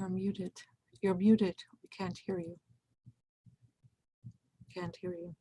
You're muted. You're muted. We can't hear you. Can't hear you.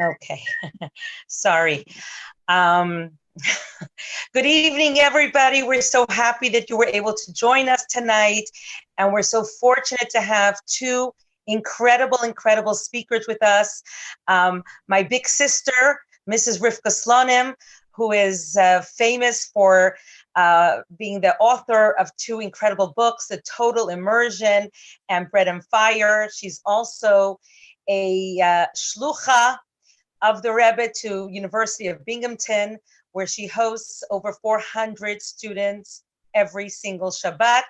Okay, sorry. Good evening, everybody. We're so happy that you were able to join us tonight. And we're so fortunate to have two incredible speakers with us. My big sister, Mrs. Rivkah Slonim, who is famous for being the author of two incredible books, The Total Immersion and Bread and Fire. She's also a shlucha of the Rebbe to University of Binghamton, where she hosts over 400 students every single Shabbat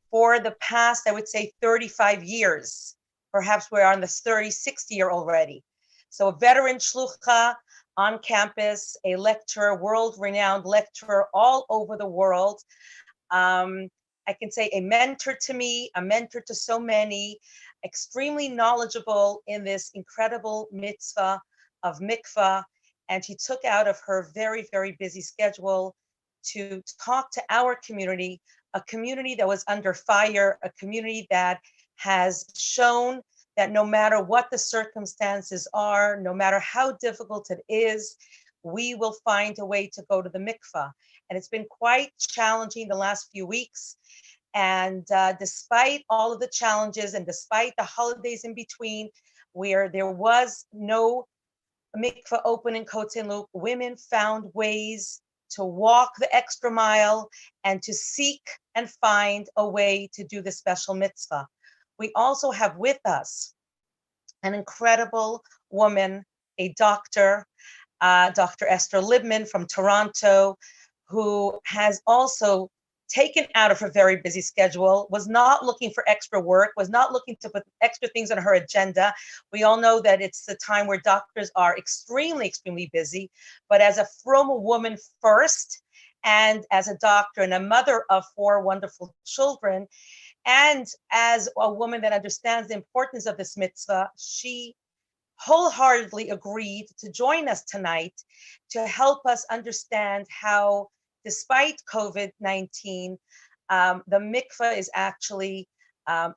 for the past, I would say, 35 years. Perhaps we're on the 36th year already. So a veteran shlucha on campus, a lecturer, world-renowned lecturer all over the world. I can say a mentor to me, a mentor to so many, extremely knowledgeable in this incredible mitzvah of Mikvah, and she took out of her very busy schedule to talk to our community, a community that was under fire, a community that has shown that no matter what the circumstances are, no matter how difficult it is, we will find a way to go to the mikvah. And it's been quite challenging the last few weeks. And despite all of the challenges and despite the holidays in between, where there was no mikvah open in Kotzin Loop, women found ways to walk the extra mile and to seek and find a way to do the special mitzvah. We also have with us an incredible woman, a doctor, Dr. Esther Libman from Toronto, who has also taken out of her very busy schedule, was not looking for extra work, was not looking to put extra things on her agenda. We all know that it's the time where doctors are extremely busy, but as a from woman first, and as a doctor and a mother of 4 wonderful children, and as a woman that understands the importance of this mitzvah, she wholeheartedly agreed to join us tonight to help us understand how, despite COVID-19, the mikvah is actually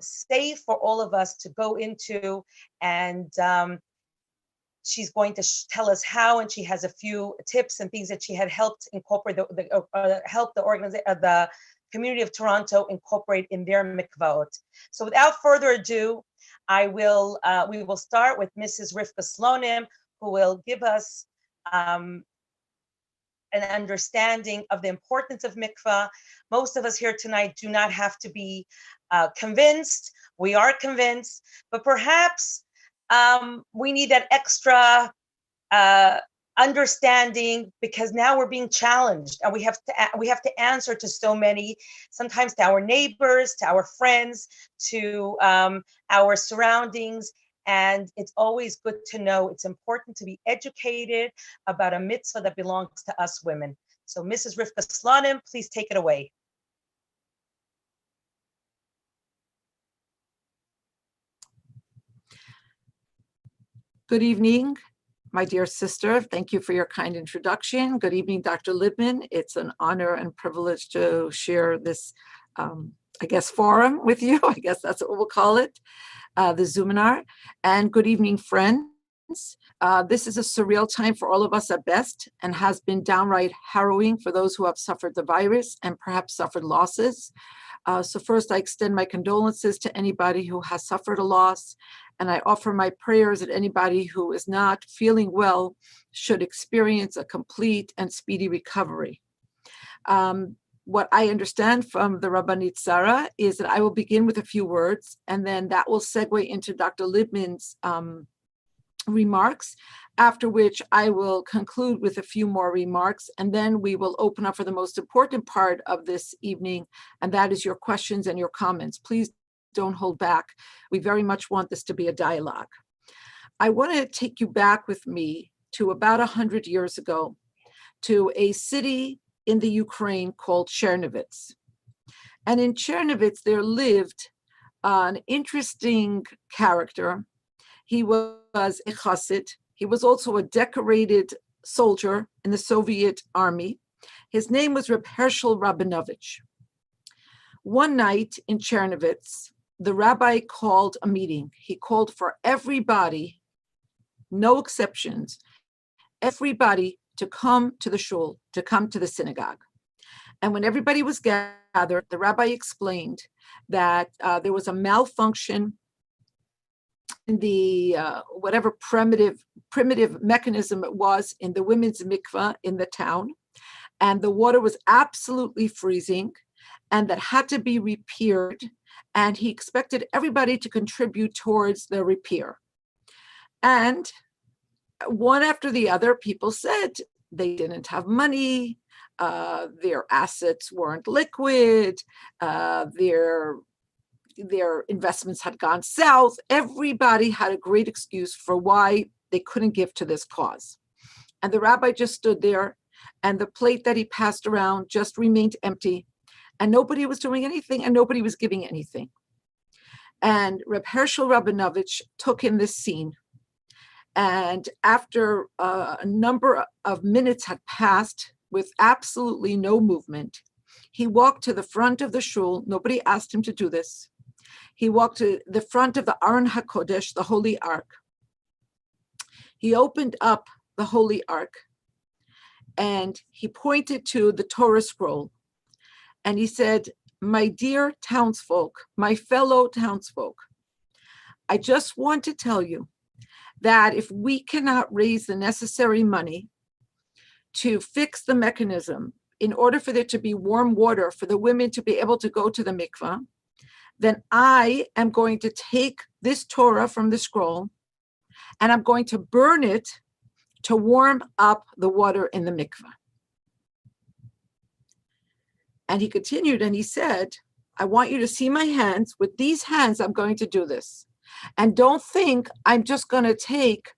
safe for all of us to go into, and she's going to tell us how, and she has a few tips and things that she had helped incorporate, help the organization, the community of Toronto incorporate in their mikvahot. So without further ado, we will start with Mrs. Rivkah Slonim, who will give us an understanding of the importance of mikvah. Most of us here tonight do not have to be convinced. We are convinced, but perhaps we need that extra understanding, because now we're being challenged and we have to answer to so many, sometimes to our neighbors, to our friends, to our surroundings. And it's always good to know, it's important to be educated about a mitzvah that belongs to us women. So Mrs. Rivkah Slonim, please take it away. Good evening, my dear sister. Thank you for your kind introduction. Good evening, Dr. Libman. It's an honor and privilege to share this, I guess, forum with you. I guess that's what we'll call it, the Zoominar. And good evening, friends. This is a surreal time for all of us at best and has been downright harrowing for those who have suffered the virus and perhaps suffered losses. So first, I extend my condolences to anybody who has suffered a loss, and I offer my prayers that anybody who is not feeling well should experience a complete and speedy recovery. What I understand from the Rabbanit Sarah is that I will begin with a few words, and then that will segue into Dr. Libman's remarks, after which I will conclude with a few more remarks, and then we will open up for the most important part of this evening, and that is your questions and your comments. Please don't hold back. We very much want this to be a dialogue. I want to take you back with me to about 100 years ago to a city in the Ukraine called Chernovitz. And in Chernovitz, there lived an interesting character. He was a chassid. He was also a decorated soldier in the Soviet army. His name was Reb Hershel Rabinovich. One night in Chernovitz, the rabbi called a meeting. He called for everybody, no exceptions, everybody to come to the shul, to come to the synagogue. And when everybody was gathered, the rabbi explained that there was a malfunction in the whatever primitive mechanism it was in the women's mikvah in the town, and the water was absolutely freezing, and that had to be repaired, and he expected everybody to contribute towards the repair. And one after the other, people said they didn't have money, their assets weren't liquid, their investments had gone south. Everybody had a great excuse for why they couldn't give to this cause. And the rabbi just stood there, and the plate that he passed around just remained empty, and nobody was doing anything, and nobody was giving anything. And Reb Hershel Rabinovich took in this scene. And after a number of minutes had passed with absolutely no movement, he walked to the front of the shul. Nobody asked him to do this. He walked to the front of the Aron HaKodesh, the Holy Ark. He opened up the Holy Ark, and he pointed to the Torah scroll. And he said, "My dear townsfolk, my fellow townsfolk, I just want to tell you that if we cannot raise the necessary money to fix the mechanism in order for there to be warm water for the women to be able to go to the mikvah, then I am going to take this Torah from the scroll and I'm going to burn it to warm up the water in the mikvah." And he continued and he said, "I want you to see my hands. With these hands, I'm going to do this. And don't think I'm just going to take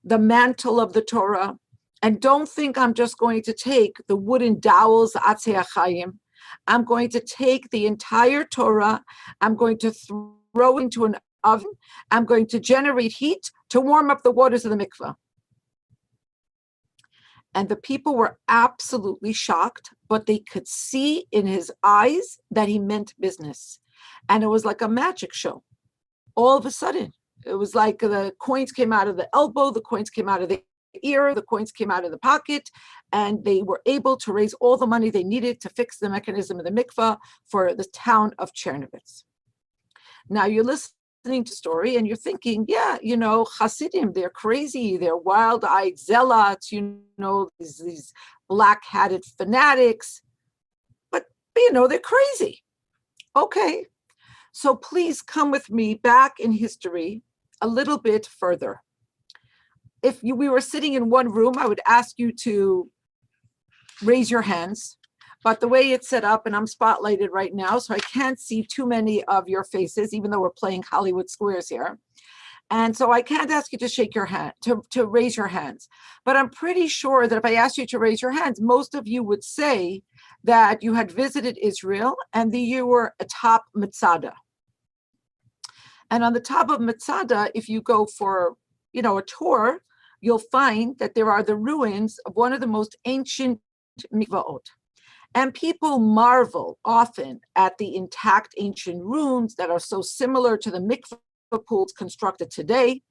the mantle of the Torah, and don't think I'm just going to take the wooden dowels, Atzei HaChaim. I'm going to take the entire Torah, I'm going to throw it into an oven, I'm going to generate heat to warm up the waters of the mikvah." And the people were absolutely shocked, but they could see in his eyes that he meant business. And it was like a magic show. All of a sudden, it was like the coins came out of the elbow, the coins came out of the ear, the coins came out of the pocket, and they were able to raise all the money they needed to fix the mechanism of the mikvah for the town of Chernovitz. Now you're listening to the story and you're thinking, yeah, Hasidim, they're crazy, they're wild-eyed zealots, these black-hatted fanatics, but they're crazy. Okay. So please come with me back in history a little bit further. If we were sitting in one room, I would ask you to raise your hands. But the way it's set up, and I'm spotlighted right now, so I can't see too many of your faces, even though we're playing Hollywood Squares here. And so I can't ask you to shake your hand, to raise your hands. But I'm pretty sure that if I asked you to raise your hands, most of you would say that you had visited Israel and that you were atop Masada. And on the top of Masada, if you go for, a tour, you'll find that there are the ruins of one of the most ancient mikvaot. And people marvel often at the intact ancient ruins that are so similar to the mikvah pools constructed today.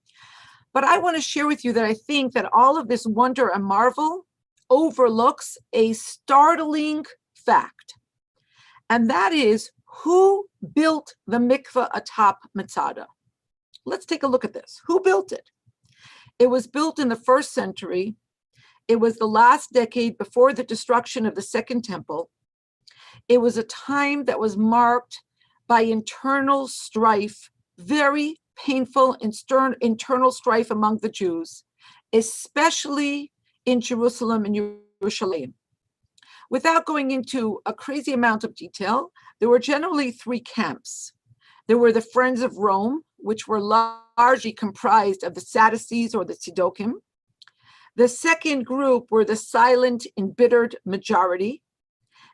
But I want to share with you that I think that all of this wonder and marvel overlooks a startling fact. And that is, who built the mikveh atop Masada? Let's take a look at this. Who built it? It was built in the 1st century. It was the last decade before the destruction of the Second Temple. It was a time that was marked by internal strife, very painful and stern internal strife among the Jews, especially in Jerusalem and Yerushalayim. Without going into a crazy amount of detail, there were generally 3 camps. There were the Friends of Rome, which were largely comprised of the Sadducees or the Tzedokim. The second group were the silent, embittered majority.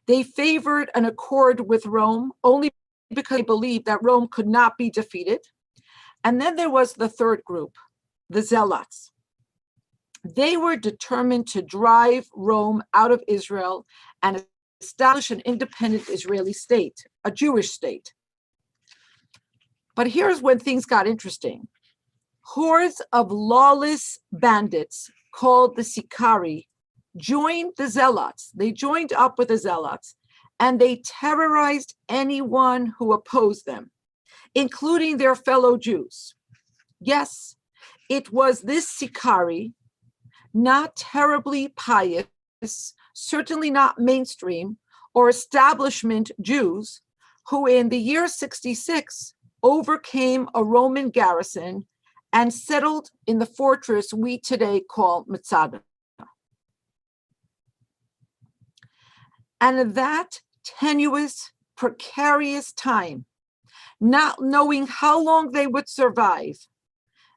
They favored an accord with Rome only because they believed that Rome could not be defeated. And then there was the third group, the Zealots. They were determined to drive Rome out of Israel and establish an independent Israeli state, a Jewish state. But here's when things got interesting. Hordes of lawless bandits called the Sikari joined the Zealots. They joined up with the Zealots, and they terrorized anyone who opposed them, including their fellow Jews. Yes, it was this Sikari, not terribly pious, certainly not mainstream or establishment Jews, who in the year 66 overcame a Roman garrison and settled in the fortress we today call Masada. And in that tenuous, precarious time, not knowing how long they would survive,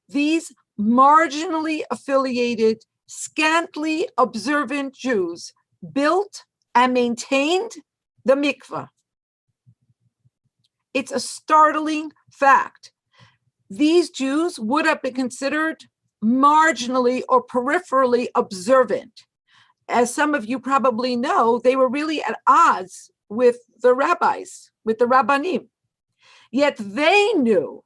these marginally affiliated, scantily observant Jews built and maintained the mikveh. It's a startling fact. These Jews would have been considered marginally or peripherally observant. As some of you probably know, they were really at odds with the rabbis, with the rabbanim. Yet they knew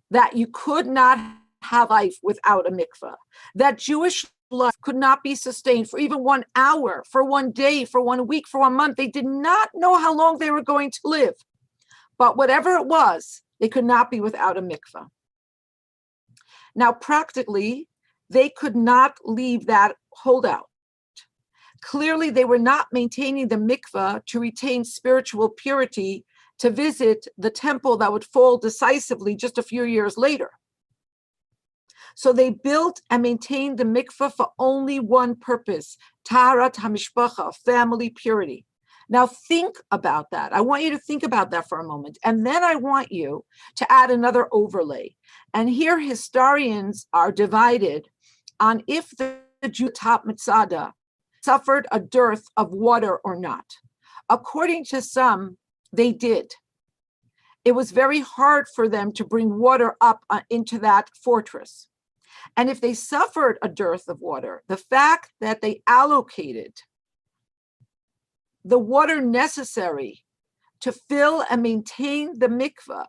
that you could not have life without a mikveh, that Jewish life could not be sustained for even 1 hour, for 1 day, for 1 week, for 1 month. They did not know how long they were going to live. But whatever it was, they could not be without a mikveh. Now, practically, they could not leave that holdout. Clearly, they were not maintaining the mikveh to retain spiritual purity, to visit the temple that would fall decisively just a few years later. So they built and maintained the mikveh for only one purpose, taharat hamishpacha, family purity. Now think about that. I want you to think about that for a moment. And then I want you to add another overlay. And here historians are divided on if the Jew atop Masada suffered a dearth of water or not. According to some, they did. It was very hard for them to bring water up into that fortress. And if they suffered a dearth of water, the fact that they allocated the water necessary to fill and maintain the mikveh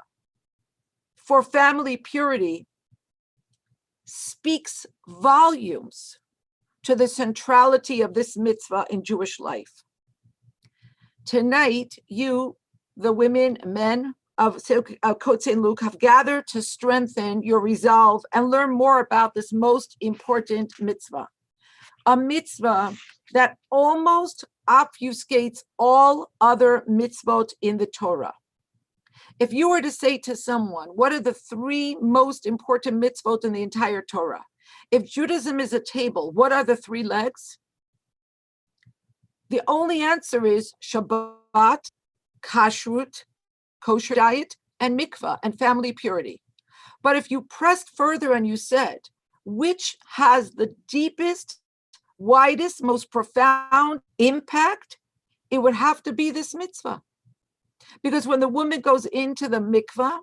for family purity speaks volumes to the centrality of this mitzvah in Jewish life. Tonight, you, the women, men of Kot St. Luke, have gathered to strengthen your resolve and learn more about this most important mitzvah, a mitzvah that almost obfuscates all other mitzvot in the Torah. If you were to say to someone, what are the 3 most important mitzvot in the entire Torah? If Judaism is a table, what are the 3 legs? The only answer is Shabbat, Kashrut, kosher diet, and mikvah, and family purity. But if you pressed further and you said, which has the deepest, widest, most profound impact, it would have to be this mitzvah. Because when the woman goes into the mikvah,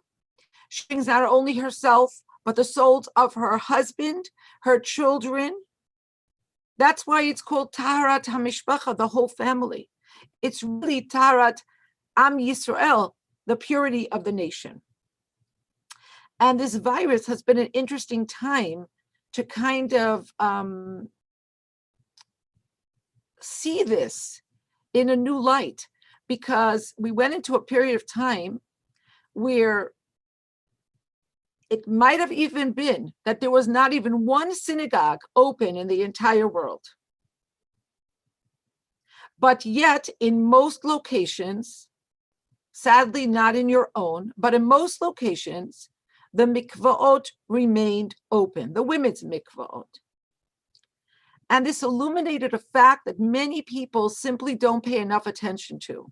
she brings not only herself, but the souls of her husband, her children. That's why it's called Taharat HaMishpacha, the whole family. It's really Taharat Am Yisrael, the purity of the nation. And this virus has been an interesting time to kind of see this in a new light, because we went into a period of time where it might have even been that there was not even one synagogue open in the entire world. But yet, in most locations, sadly not in your own, but in most locations, the mikvaot remained open, the women's mikvaot. And this illuminated a fact that many people simply don't pay enough attention to.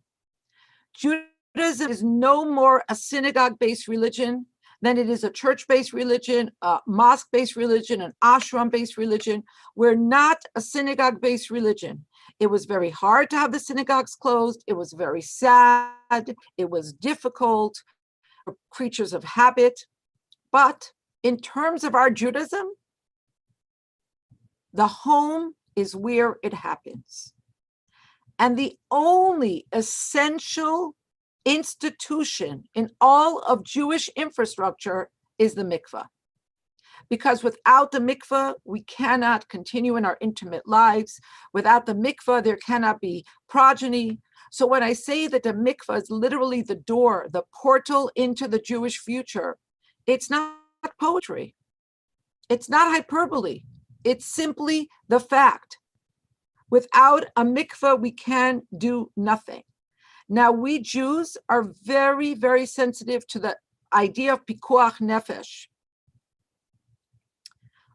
Judaism is no more a synagogue-based religion than it is a church-based religion, a mosque-based religion, an ashram-based religion. We're not a synagogue-based religion. It was very hard to have the synagogues closed. It was very sad. It was difficult. We're creatures of habit. But in terms of our Judaism, the home is where it happens. And the only essential institution in all of Jewish infrastructure is the mikvah. Because without the mikvah, we cannot continue in our intimate lives. Without the mikvah, there cannot be progeny. So when I say that the mikvah is literally the door, the portal into the Jewish future, it's not poetry. It's not hyperbole. It's simply the fact. Without a mikvah, we can do nothing. Now, we Jews are very, very sensitive to the idea of pikuach nefesh,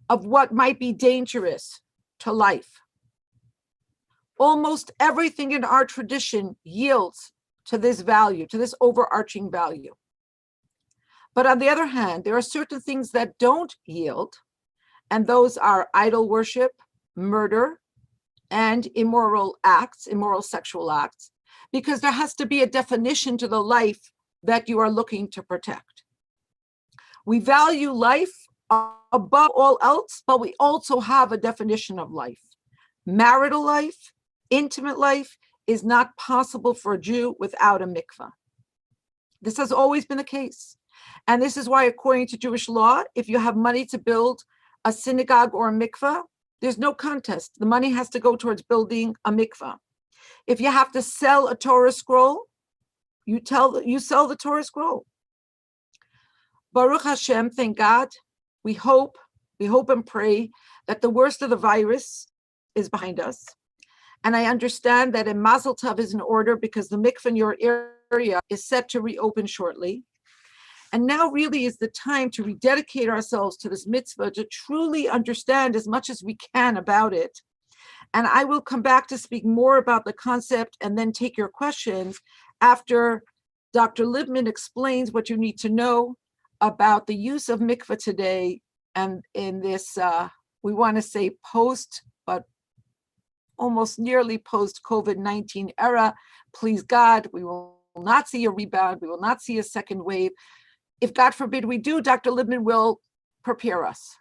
of what might be dangerous to life. Almost everything in our tradition yields to this value, to this overarching value. But on the other hand, there are certain things that don't yield, and those are idol worship, murder, and immoral acts, immoral sexual acts, because there has to be a definition to the life that you are looking to protect. We value life above all else, but we also have a definition of life. Marital life, intimate life is not possible for a Jew without a mikvah. This has always been the case. And this is why, according to Jewish law, if you have money to build a synagogue or a mikvah, there's no contest. The money has to go towards building a mikvah. If you have to sell a Torah scroll, you sell the Torah scroll. Baruch Hashem, thank God. We hope and pray that the worst of the virus is behind us. And I understand that a Mazel Tov is in order because the mikvah in your area is set to reopen shortly. And now really is the time to rededicate ourselves to this mitzvah, to truly understand as much as we can about it. And I will come back to speak more about the concept and then take your questions after Dr. Libman explains what you need to know about the use of mikvah today. And in this, we want to say post, but almost nearly post-COVID-19 era, please God, we will not see a rebound. We will not see a second wave. If God forbid we do, Dr. Libman will prepare us.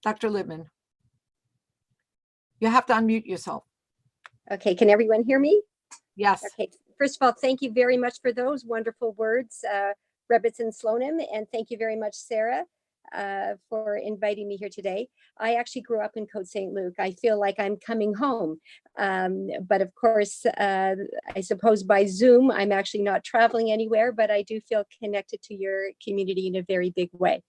Dr. Libman, you have to unmute yourself. Okay, can everyone hear me? Yes. Okay, first of all, thank you very much for those wonderful words, Rebbetzin Slonim, and thank you very much, Sarah, for inviting me here today. I actually grew up in Côte St. Luc. I feel like I'm coming home. But of course, I suppose by Zoom, I'm actually not traveling anywhere, but I do feel connected to your community in a very big way.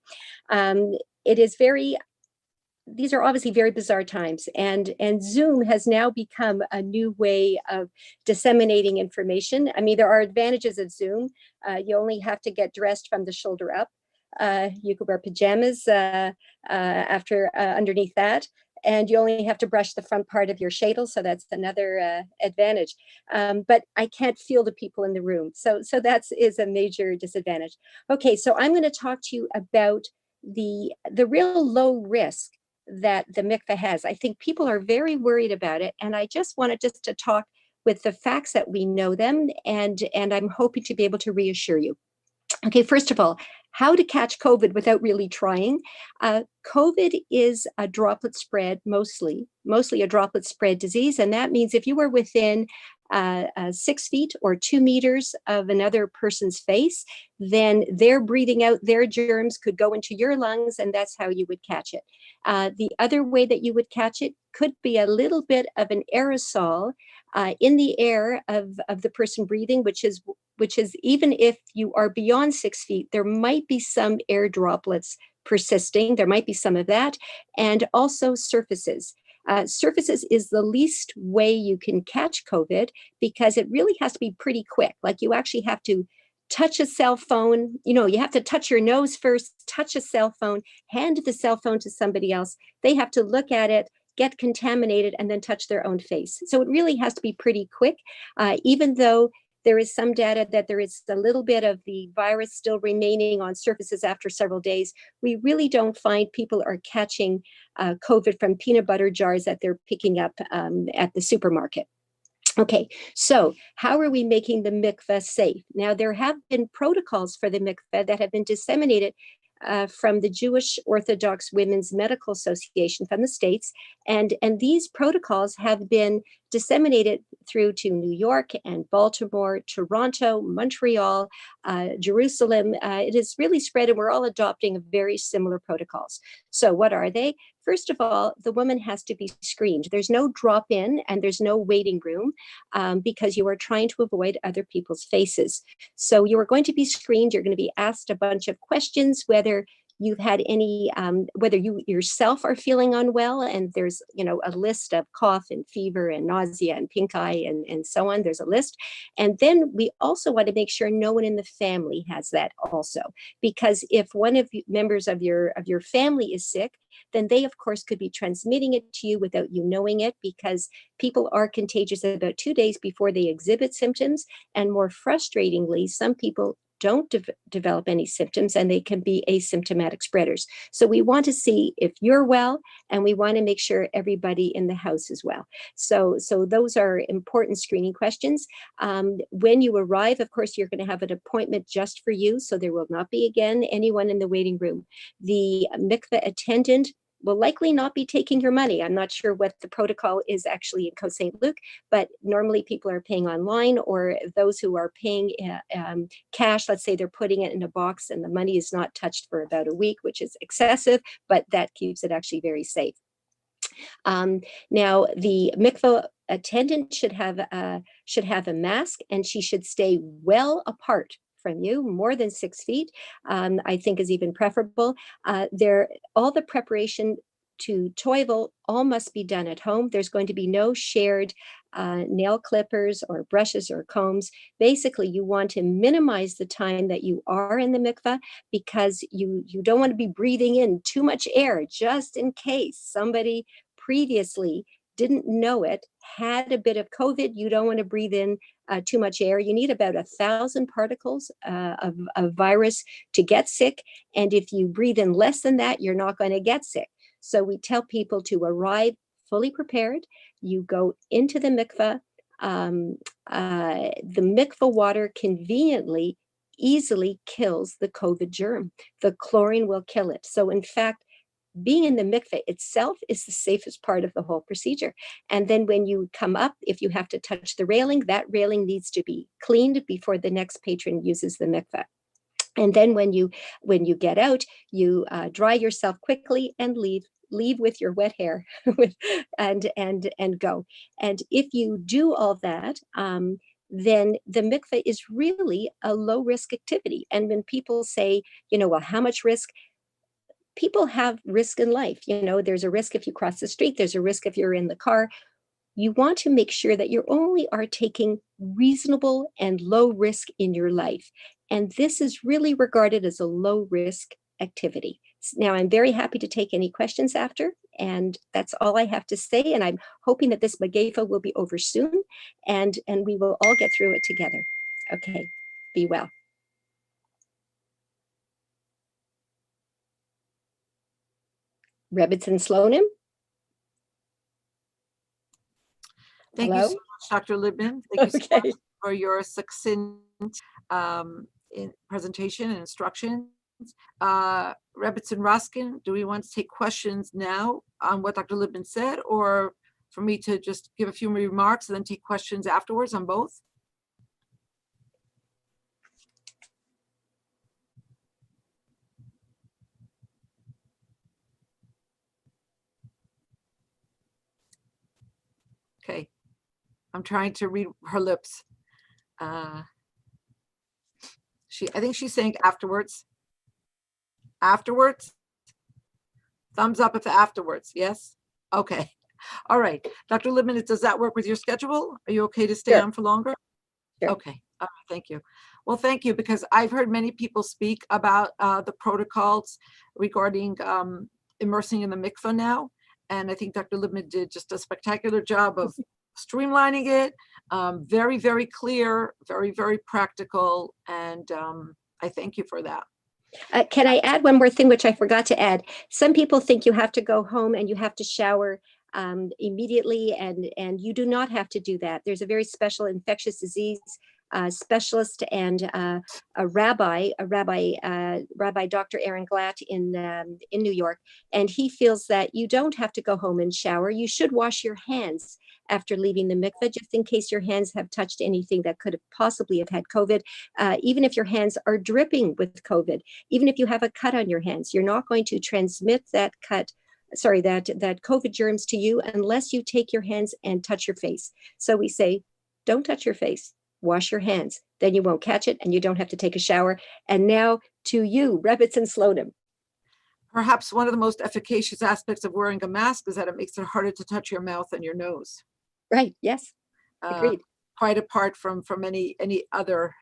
These are obviously very bizarre times, and Zoom has now become a new way of disseminating information. I mean, there are advantages of Zoom. You only have to get dressed from the shoulder up. You could wear pajamas after underneath that, and you only have to brush the front part of your shadel, so that's another advantage. But I can't feel the people in the room, so that is a major disadvantage. Okay, so I'm going to talk to you about the real low risk that the mikveh has. I think people are very worried about it, and I just wanted to talk with the facts that we know them, and I'm hoping to be able to reassure you. Okay, first of all, how to catch COVID without really trying. COVID is a droplet spread, mostly a droplet spread disease. And that means if you are within 6 feet or 2 meters of another person's face, then they're breathing out their germs could go into your lungs, and that's how you would catch it. The other way that you would catch it could be a little bit of an aerosol in the air of the person breathing, which is even if you are beyond 6 feet, there might be some air droplets persisting. There might be some of that, and also surfaces. Surfaces is the least way you can catch COVID because it really has to be pretty quick. Like you actually have to touch a cell phone. You have to touch your nose first, touch a cell phone, hand the cell phone to somebody else. They have to look at it, get contaminated, and then touch their own face. So it really has to be pretty quick, even though there is some data that there is a little bit of the virus still remaining on surfaces after several days. We really don't find people are catching COVID from peanut butter jars that they're picking up at the supermarket. Okay, so how are we making the mikveh safe? Now, there have been protocols for the mikveh that have been disseminated from the Jewish Orthodox Women's Medical Association from the States. And these protocols have been disseminated through to New York and Baltimore, Toronto, Montreal, Jerusalem. It is really spread, and we're all adopting very similar protocols. So what are they? First of all, the woman has to be screened. There's no drop-in and there's no waiting room because you are trying to avoid other people's faces. So you are going to be screened. You're going to be asked a bunch of questions, whether you've had any, whether you yourself are feeling unwell, and there's, a list of cough and fever and nausea and pink eye and so on. There's a list. And then we also want to make sure no one in the family has that also, because if one of you, members of your family is sick, then they, of course, could be transmitting it to you without you knowing it, because people are contagious about 2 days before they exhibit symptoms. And more frustratingly, some people don't develop any symptoms and they can be asymptomatic spreaders. So we want to see if you're well, and we want to make sure everybody in the house is well. So those are important screening questions. When you arrive, of course, you're going to have an appointment just for you. So there will not be, again, anyone in the waiting room. The mikveh attendant will likely not be taking your money. I'm not sure what the protocol is actually in Côte St. Luc, but normally people are paying online, or those who are paying cash, let's say they're putting it in a box and the money is not touched for about a week, which is excessive, but that keeps it actually very safe. Now, the mikveh attendant should have a mask, and she should stay well apart from you, more than 6 feet, I think is even preferable. All the preparation to toivel all must be done at home. There's going to be no shared nail clippers or brushes or combs. Basically, you want to minimize the time that you are in the mikveh, because you don't want to be breathing in too much air, just in case somebody previously didn't know it, had a bit of COVID. You don't want to breathe in too much air. You need about 1,000 particles of virus to get sick. And if you breathe in less than that, you're not going to get sick. So we tell people to arrive fully prepared. You go into the mikveh. The mikveh water conveniently, easily kills the COVID germ. The chlorine will kill it. So in fact, being in the mikveh itself is the safest part of the whole procedure. And then when you come up, if you have to touch the railing, that railing needs to be cleaned before the next patron uses the mikveh. And then when you get out, you dry yourself quickly and leave with your wet hair and go. And if you do all that, then the mikveh is really a low risk activity. And when people say, well, how much risk? People have risk in life. There's a risk if you cross the street. There's a risk if you're in the car. You want to make sure that you only are taking reasonable and low risk in your life. And this is really regarded as a low risk activity. Now, I'm very happy to take any questions after, and that's all I have to say. And I'm hoping that this Megeva will be over soon, and we will all get through it together. Okay, be well. Rebbitzin Slonim. Thank Hello? you so much, Dr. Libman. Thank you so Okay. much for your succinct presentation and instructions. Rebbitzin Raskin, do we want to take questions now on what Dr. Libman said, or for me to just give a few remarks and then take questions afterwards on both? Okay, I'm trying to read her lips. I think she's saying afterwards. Afterwards? Thumbs up if afterwards, yes? Okay, all right. Dr. Libman, does that work with your schedule? Are you okay to stay Sure. on for longer? Sure. Okay, all right, thank you. Well, thank you, because I've heard many people speak about the protocols regarding immersing in the mikvah now. And I think Dr. Libman did just a spectacular job of streamlining it, very, very clear, very, very practical. And I thank you for that. Can I add one more thing, which I forgot to add? Some people think you have to go home and you have to shower immediately, and you do not have to do that. There's a very special infectious disease specialist and Rabbi Dr. Aaron Glatt in New York, and he feels that you don't have to go home and shower. You should wash your hands after leaving the mikveh, just in case your hands have touched anything that could have possibly have had COVID. Even if your hands are dripping with COVID, even if you have a cut on your hands, you're not going to transmit that COVID germs to you unless you take your hands and touch your face. So we say, don't touch your face, wash your hands, then you won't catch it and you don't have to take a shower. And now to you, Rebitz and Slonim. Perhaps one of the most efficacious aspects of wearing a mask is that it makes it harder to touch your mouth and your nose. Right, yes, agreed. Quite apart from any other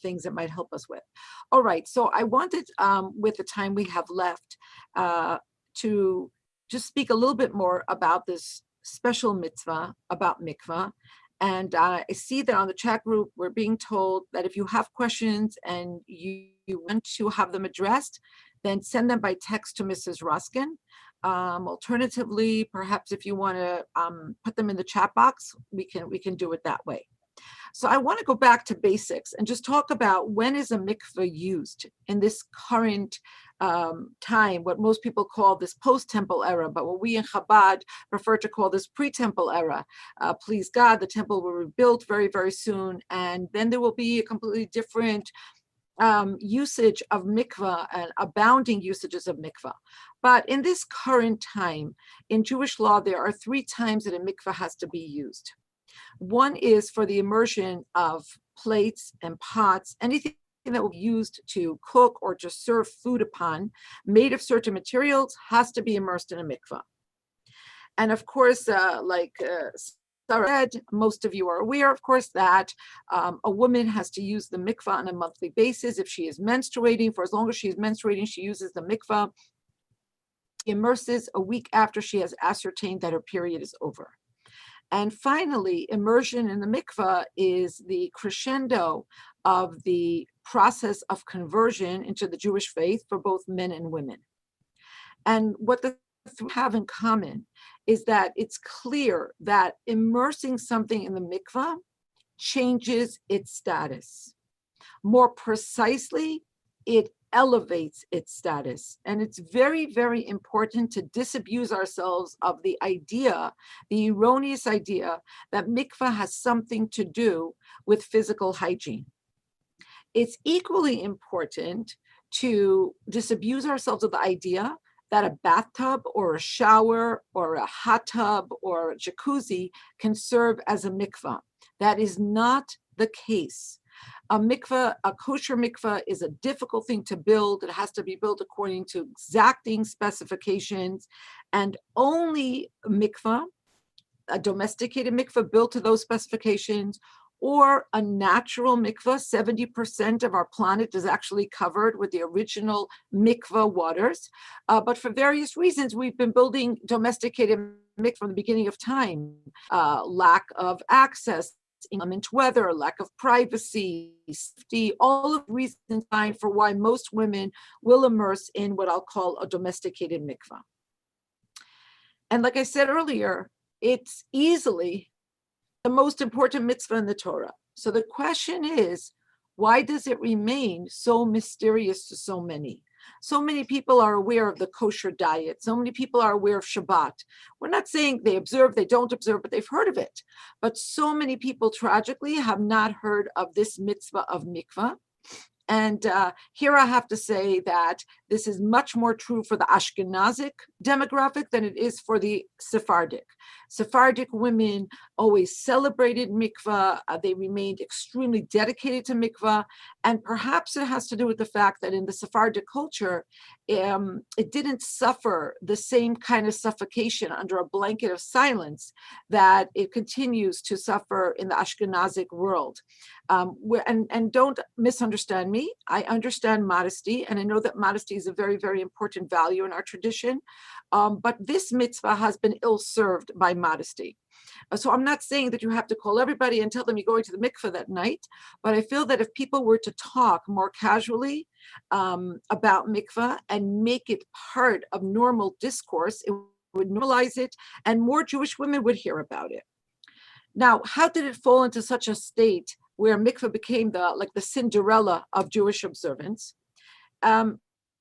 things that might help us with. All right, so I wanted, with the time we have left, to just speak a little bit more about this special mitzvah about mikvah. And I see that on the chat group, we're being told that if you have questions and you want to have them addressed, then send them by text to Mrs. Ruskin. Alternatively, perhaps if you want to put them in the chat box, we can do it that way. So I want to go back to basics and just talk about when is a mikveh used in this current time, what most people call this post-temple era, but what we in Chabad prefer to call this pre-temple era. Please God, the temple will be built very, very soon, and then there will be a completely different usage of mikvah and abounding usages of mikvah. But in this current time, in Jewish law, there are 3 times that a mikvah has to be used. One is for the immersion of plates and pots, anything that will be used to cook or to serve food upon, made of certain materials, has to be immersed in a mikvah. And of course, like Sarah said, most of you are aware, of course, that a woman has to use the mikvah on a monthly basis. If she is menstruating, for as long as she is menstruating, she uses the mikvah. She immerses a week after she has ascertained that her period is over. And finally, immersion in the mikvah is the crescendo of the process of conversion into the Jewish faith for both men and women. And what the three have in common is that it's clear that immersing something in the mikvah changes its status. More precisely, it elevates its status. And it's very, very important to disabuse ourselves of the idea, the erroneous idea, that mikvah has something to do with physical hygiene. It's equally important to disabuse ourselves of the idea that a bathtub or a shower or a hot tub or a jacuzzi can serve as a mikvah. That is not the case. A mikvah, a kosher mikvah, is a difficult thing to build. It has to be built according to exacting specifications, and only mikvah, a domesticated mikvah built to those specifications, or a natural mikvah, 70% of our planet is actually covered with the original mikvah waters. But for various reasons, we've been building domesticated mikvah from the beginning of time. Lack of access, inclement weather, lack of privacy, safety, all of the reasons for why most women will immerse in what I'll call a domesticated mikvah. And like I said earlier, it's easily the most important mitzvah in the Torah. So the question is, why does it remain so mysterious to so many? So many people are aware of the kosher diet. So many people are aware of Shabbat. We're not saying they observe, they don't observe, but they've heard of it. But so many people tragically have not heard of this mitzvah of mikvah. And here I have to say that this is much more true for the Ashkenazic demographic than it is for the Sephardic. Sephardic women always celebrated mikvah. They remained extremely dedicated to mikvah. And perhaps it has to do with the fact that in the Sephardic culture, it didn't suffer the same kind of suffocation under a blanket of silence that it continues to suffer in the Ashkenazic world. And don't misunderstand me. I understand modesty, and I know that modesty is a very, very important value in our tradition. But this mitzvah has been ill-served by modesty. So I'm not saying that you have to call everybody and tell them you're going to the mikveh that night, but I feel that if people were to talk more casually about mikveh and make it part of normal discourse, it would normalize it, and more Jewish women would hear about it. Now, how did it fall into such a state where mikveh became the Cinderella of Jewish observance?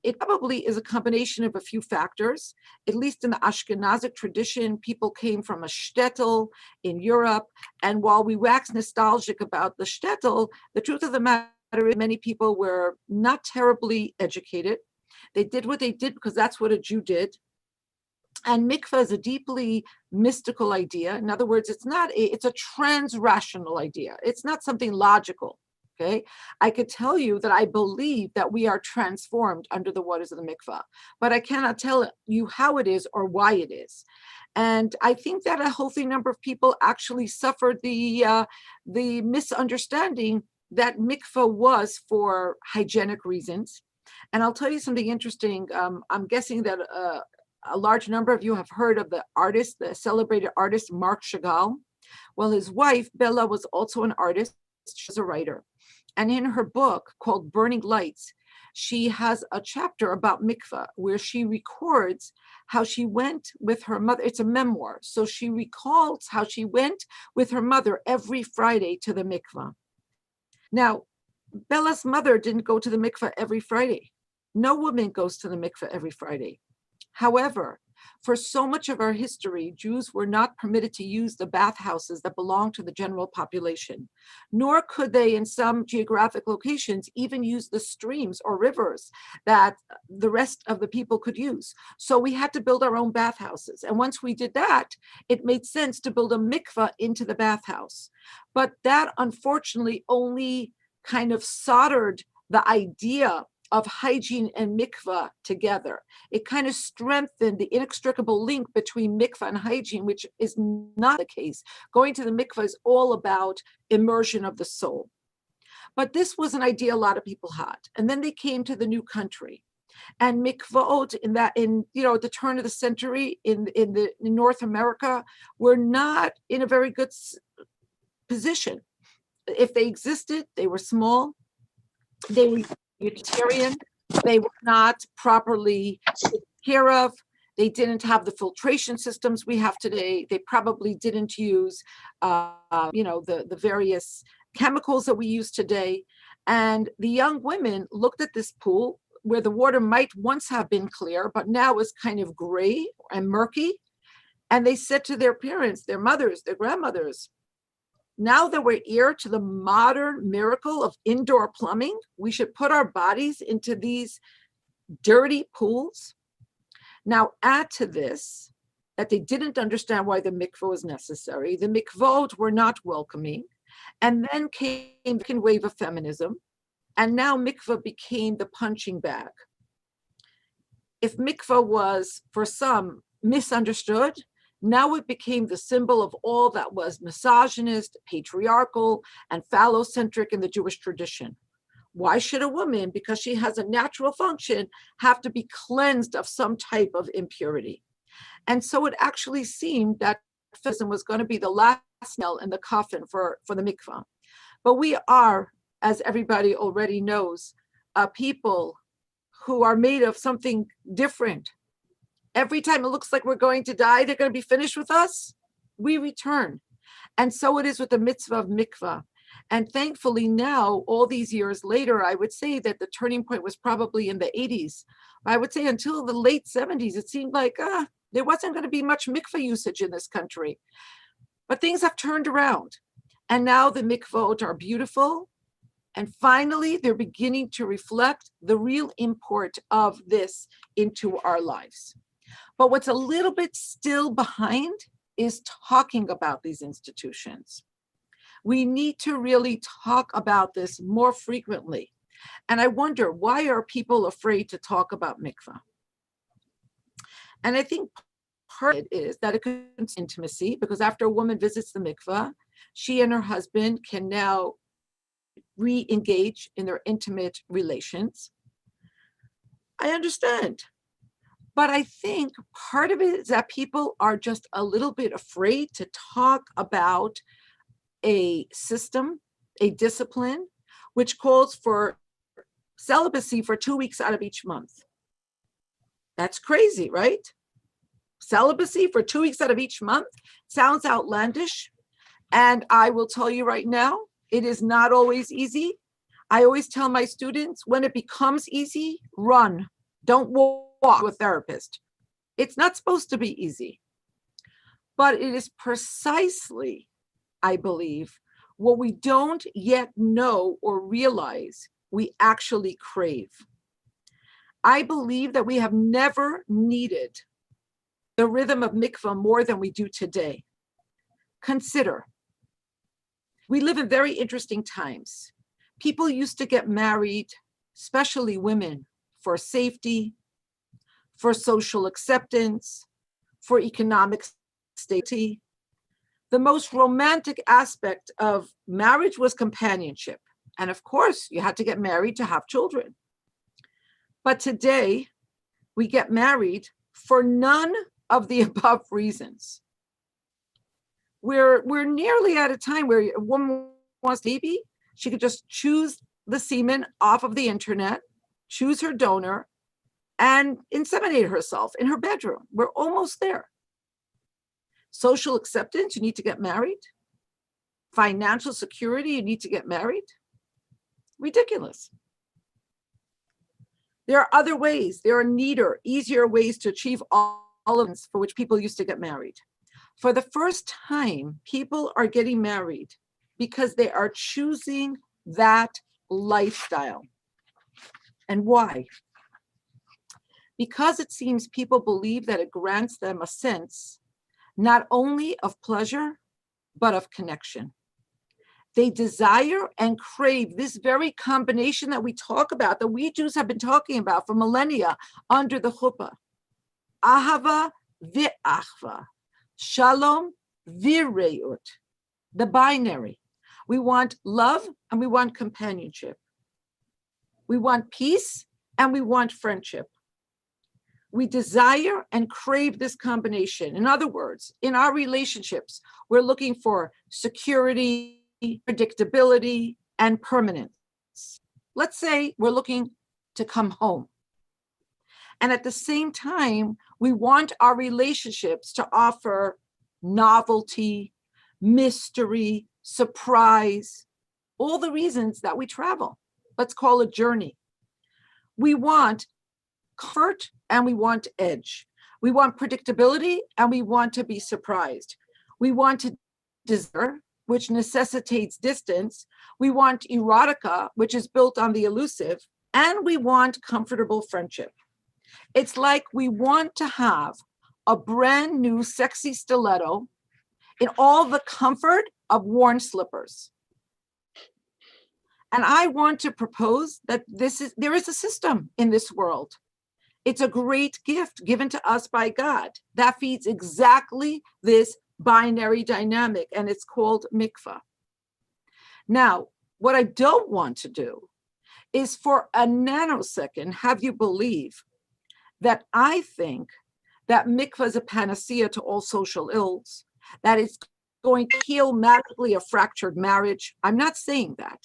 It probably is a combination of a few factors. At least in the Ashkenazic tradition, people came from a shtetl in Europe. And while we wax nostalgic about the shtetl, the truth of the matter is many people were not terribly educated. They did what they did because that's what a Jew did. And mikveh is a deeply mystical idea. In other words, it's a trans-rational idea. It's not something logical. Okay, I could tell you that I believe that we are transformed under the waters of the mikvah, but I cannot tell you how it is or why it is. And I think that a healthy number of people actually suffered the misunderstanding that mikvah was for hygienic reasons. And I'll tell you something interesting. I'm guessing that a large number of you have heard of the celebrated artist, Marc Chagall. Well, his wife, Bella, was also an artist. She's a writer. And in her book called Burning Lights, she has a chapter about mikvah where she records how she went with her mother. It's a memoir. So she recalls how she went with her mother every Friday to the mikvah. Now, Bella's mother didn't go to the mikvah every Friday. No woman goes to the mikvah every Friday. However, for so much of our history, Jews were not permitted to use the bathhouses that belonged to the general population, nor could they, in some geographic locations, even use the streams or rivers that the rest of the people could use. So we had to build our own bathhouses. And once we did that, it made sense to build a mikvah into the bathhouse. But that, unfortunately, only kind of soldered the idea of hygiene and mikvah together. It kind of strengthened the inextricable link between mikvah and hygiene, which is not the case. Going to the mikvah is all about immersion of the soul. But this was an idea a lot of people had. And then they came to the new country. And mikvahot in the turn of the century in North America were not in a very good position. If they existed, they were small. They were utilitarian, they were not properly taken care of. They didn't have the filtration systems we have today. They probably didn't use, the various chemicals that we use today. And the young women looked at this pool where the water might once have been clear, but now is kind of gray and murky. And they said to their parents, their mothers, their grandmothers, now that we're heir to the modern miracle of indoor plumbing, we should put our bodies into these dirty pools. Now add to this that they didn't understand why the mikvah was necessary. The mikvot were not welcoming. And then came the second wave of feminism. And now mikvah became the punching bag. If mikvah was, for some, misunderstood, now it became the symbol of all that was misogynist, patriarchal, and phallocentric in the Jewish tradition. Why should a woman, because she has a natural function, have to be cleansed of some type of impurity? And so it actually seemed that feminism was going to be the last nail in the coffin for the mikvah. But we are, as everybody already knows, people who are made of something different. Every time it looks like we're going to die, they're going to be finished with us, we return. And so it is with the mitzvah of mikvah. And thankfully now, all these years later, I would say that the turning point was probably in the 80s. I would say until the late 70s, it seemed like there wasn't going to be much mikvah usage in this country. But things have turned around. And now the mikvot are beautiful. And finally, they're beginning to reflect the real import of this into our lives. But what's a little bit still behind is talking about these institutions. We need to really talk about this more frequently. And I wonder, why are people afraid to talk about mikvah? And I think part of it is that it could be intimacy, because after a woman visits the mikvah, she and her husband can now re-engage in their intimate relations. I understand. But I think part of it is that people are just a little bit afraid to talk about a system, a discipline, which calls for celibacy for 2 weeks out of each month. That's crazy, right? Celibacy for 2 weeks out of each month sounds outlandish. And I will tell you right now, it is not always easy. I always tell my students, when it becomes easy, run. Don't walk to a therapist. It's not supposed to be easy. But it is precisely, I believe, what we don't yet know or realize we actually crave. I believe that we have never needed the rhythm of mikvah more than we do today. Consider, we live in very interesting times. People used to get married, especially women, for safety, for social acceptance, for economic stability. The most romantic aspect of marriage was companionship. And of course, you had to get married to have children. But today, we get married for none of the above reasons. We're nearly at a time where a woman wants a baby, she could just choose the semen off of the internet, choose her donor, and inseminate herself in her bedroom. We're almost there. Social acceptance, you need to get married. Financial security, you need to get married. Ridiculous. There are other ways. There are neater, easier ways to achieve all of this for which people used to get married. For the first time, people are getting married because they are choosing that lifestyle. And why? Because it seems people believe that it grants them a sense not only of pleasure, but of connection. They desire and crave this very combination that we talk about, that we Jews have been talking about for millennia under the chuppah. Ahava v'achva. Shalom v'reut. The binary. We want love and we want companionship. We want peace and we want friendship. We desire and crave this combination. In other words, in our relationships, we're looking for security, predictability, and permanence. Let's say we're looking to come home. And at the same time, we want our relationships to offer novelty, mystery, surprise, all the reasons that we travel. Let's call it journey. We want comfort and we want edge. We want predictability and we want to be surprised. We want to desire, which necessitates distance. We want erotica, which is built on the elusive, and we want comfortable friendship. It's like we want to have a brand new sexy stiletto in all the comfort of worn slippers. And I want to propose that there is a system in this world. It's a great gift given to us by God that feeds exactly this binary dynamic, and it's called mikvah. Now, what I don't want to do is for a nanosecond have you believe that I think that mikvah is a panacea to all social ills, that it's going to heal magically a fractured marriage. I'm not saying that.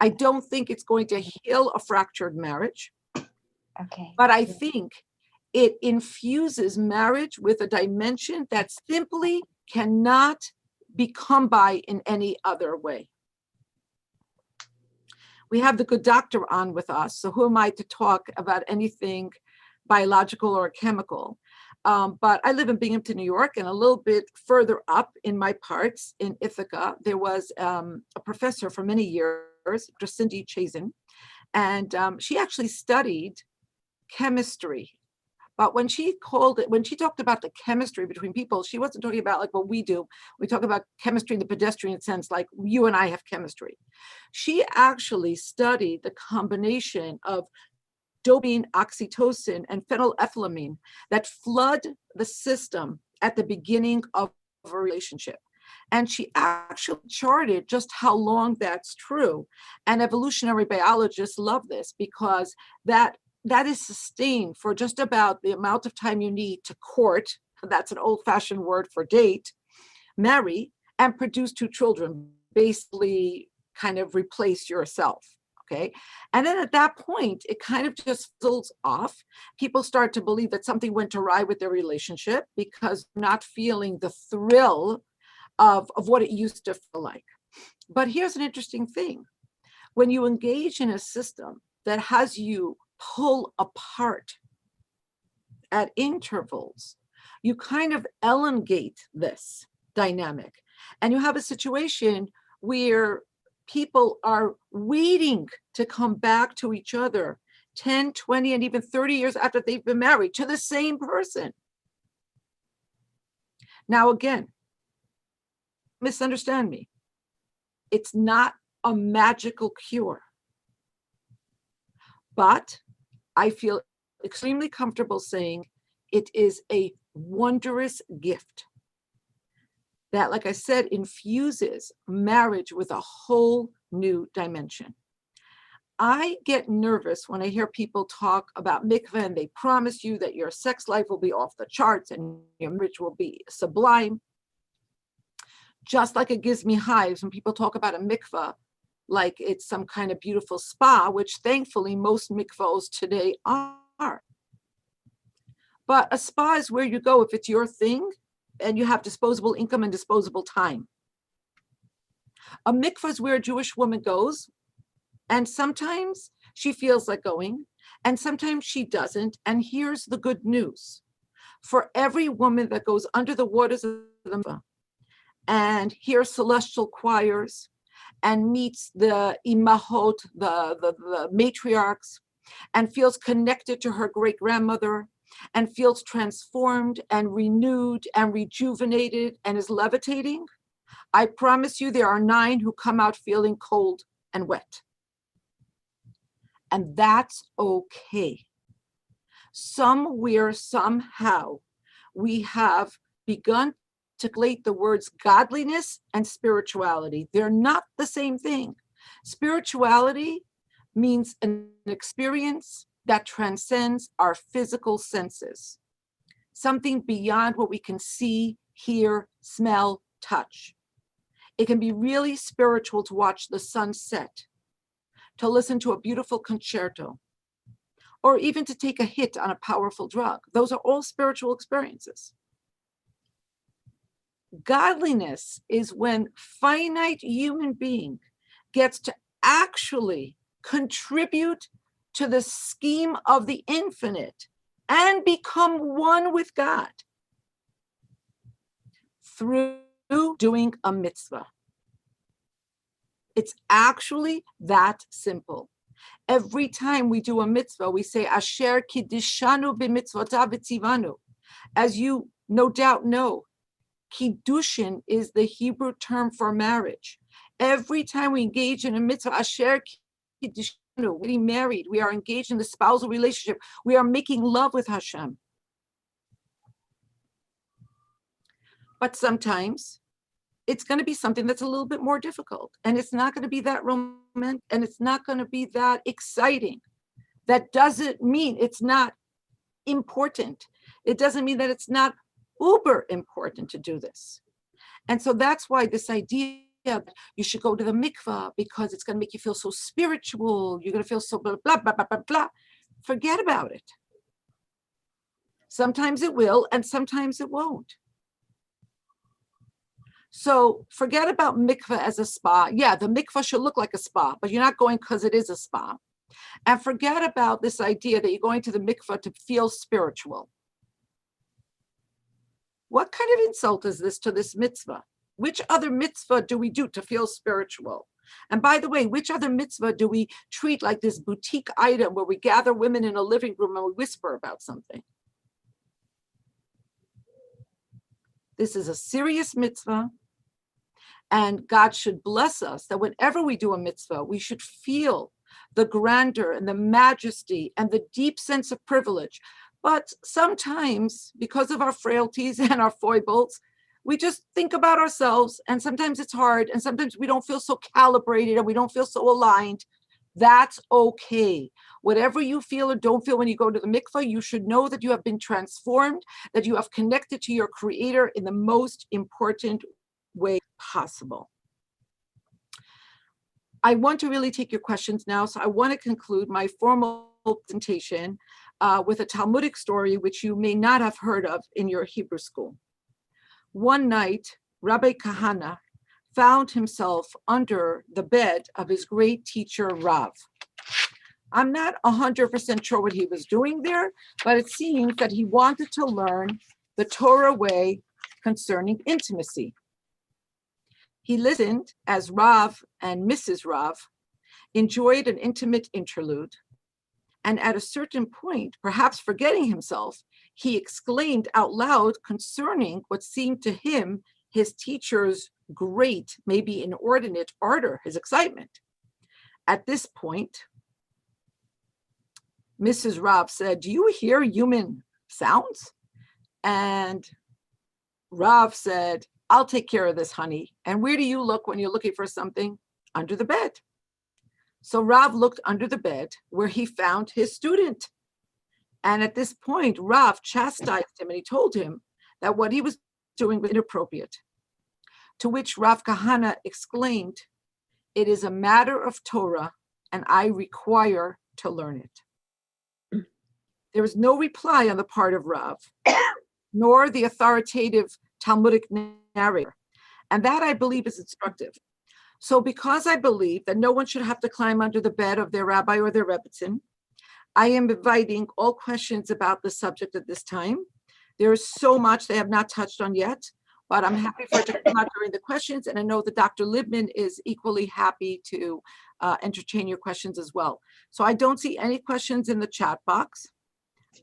I don't think it's going to heal a fractured marriage. Okay. But I think it infuses marriage with a dimension that simply cannot be come by in any other way. We have the good doctor on with us. So who am I to talk about anything biological or chemical? But I live in Binghamton, New York, and a little bit further up in my parts in Ithaca, there was a professor for many years, Dr. Cindy Chazen, and she actually studied chemistry. But when she talked about the chemistry between people, she wasn't talking about like what we do. We talk about chemistry in the pedestrian sense, like you and I have chemistry. She actually studied the combination of dopamine, oxytocin, and phenylethylamine that flood the system at the beginning of a relationship. And she actually charted just how long that's true. And evolutionary biologists love this because that is sustained for just about the amount of time you need to court, that's an old-fashioned word for date, marry, and produce 2 children, basically kind of replace yourself, okay? And then at that point, it kind of just fizzles off. People start to believe that something went awry with their relationship because not feeling the thrill of what it used to feel like. But here's an interesting thing. When you engage in a system that has you pull apart at intervals, you kind of elongate this dynamic. And you have a situation where people are waiting to come back to each other 10, 20, and even 30 years after they've been married to the same person. Now, again, misunderstand me. It's not a magical cure. But I feel extremely comfortable saying it is a wondrous gift that, like I said, infuses marriage with a whole new dimension. I get nervous when I hear people talk about mikvah and they promise you that your sex life will be off the charts and your marriage will be sublime. Just like it gives me hives when people talk about a mikvah like it's some kind of beautiful spa, which thankfully most mikvahs today are. But a spa is where you go if it's your thing and you have disposable income and disposable time. A mikvah is where a Jewish woman goes, and sometimes she feels like going, and sometimes she doesn't. And here's the good news. For every woman that goes under the waters of the mikvah and hears celestial choirs, and meets the imahot, the matriarchs, and feels connected to her great-grandmother, and feels transformed and renewed and rejuvenated and is levitating, I promise you there are 9 who come out feeling cold and wet. And that's okay. Somewhere, somehow, we have begun to collate the words godliness and spirituality. They're not the same thing. Spirituality means an experience that transcends our physical senses, something beyond what we can see, hear, smell, touch. It can be really spiritual to watch the sun set, to listen to a beautiful concerto, or even to take a hit on a powerful drug. Those are all spiritual experiences. Godliness is when finite human being gets to actually contribute to the scheme of the infinite and become one with God through doing a mitzvah. It's actually that simple. Every time we do a mitzvah, we say, Asher kiddishanu b'mitzvotav v'tzivanu. As you no doubt know, Kiddushin is the Hebrew term for marriage. Every time we engage in a mitzvah, Asher Kiddishanu, getting married, we are engaged in the spousal relationship. We are making love with Hashem. But sometimes it's going to be something that's a little bit more difficult, and it's not going to be that romantic, and it's not going to be that exciting. That doesn't mean it's not important. It doesn't mean that it's not uber important to do this. And so that's why this idea that you should go to the mikvah because it's going to make you feel so spiritual, you're going to feel so blah, blah, blah, blah, blah, blah. Forget about it. Sometimes it will, and sometimes it won't. So forget about mikvah as a spa. Yeah, the mikvah should look like a spa, but you're not going because it is a spa. And forget about this idea that you're going to the mikvah to feel spiritual. What kind of insult is this to this mitzvah? Which other mitzvah do we do to feel spiritual? And by the way, which other mitzvah do we treat like this boutique item where we gather women in a living room and we whisper about something? This is a serious mitzvah, and God should bless us that whenever we do a mitzvah, we should feel the grandeur and the majesty and the deep sense of privilege. But sometimes, because of our frailties and our foibles, we just think about ourselves, and sometimes it's hard, and sometimes we don't feel so calibrated and we don't feel so aligned. That's okay. Whatever you feel or don't feel when you go to the mikvah, you should know that you have been transformed, that you have connected to your creator in the most important way possible. I want to really take your questions now, so I want to conclude my formal presentation with a Talmudic story which you may not have heard of in your Hebrew school. One night, Rabbi Kahana found himself under the bed of his great teacher, Rav. I'm not 100% sure what he was doing there, but it seems that he wanted to learn the Torah way concerning intimacy. He listened as Rav and Mrs. Rav enjoyed an intimate interlude. And at a certain point, perhaps forgetting himself, he exclaimed out loud concerning what seemed to him his teacher's great, maybe inordinate ardor, his excitement. At this point, Mrs. Rav said, "Do you hear human sounds?" And Rav said, "I'll take care of this, honey. And where do you look when you're looking for something? Under the bed." So Rav looked under the bed where he found his student. And at this point, Rav chastised him and he told him that what he was doing was inappropriate. To which Rav Kahana exclaimed, "It is a matter of Torah and I require to learn it." There was no reply on the part of Rav, nor the authoritative Talmudic narrator. And that, I believe, is instructive. So because I believe that no one should have to climb under the bed of their rabbi or their rebbitzin, I am inviting all questions about the subject at this time. There is so much they have not touched on yet, but I'm happy for it to come out during the questions. And I know that Dr. Libman is equally happy to entertain your questions as well. So I don't see any questions in the chat box,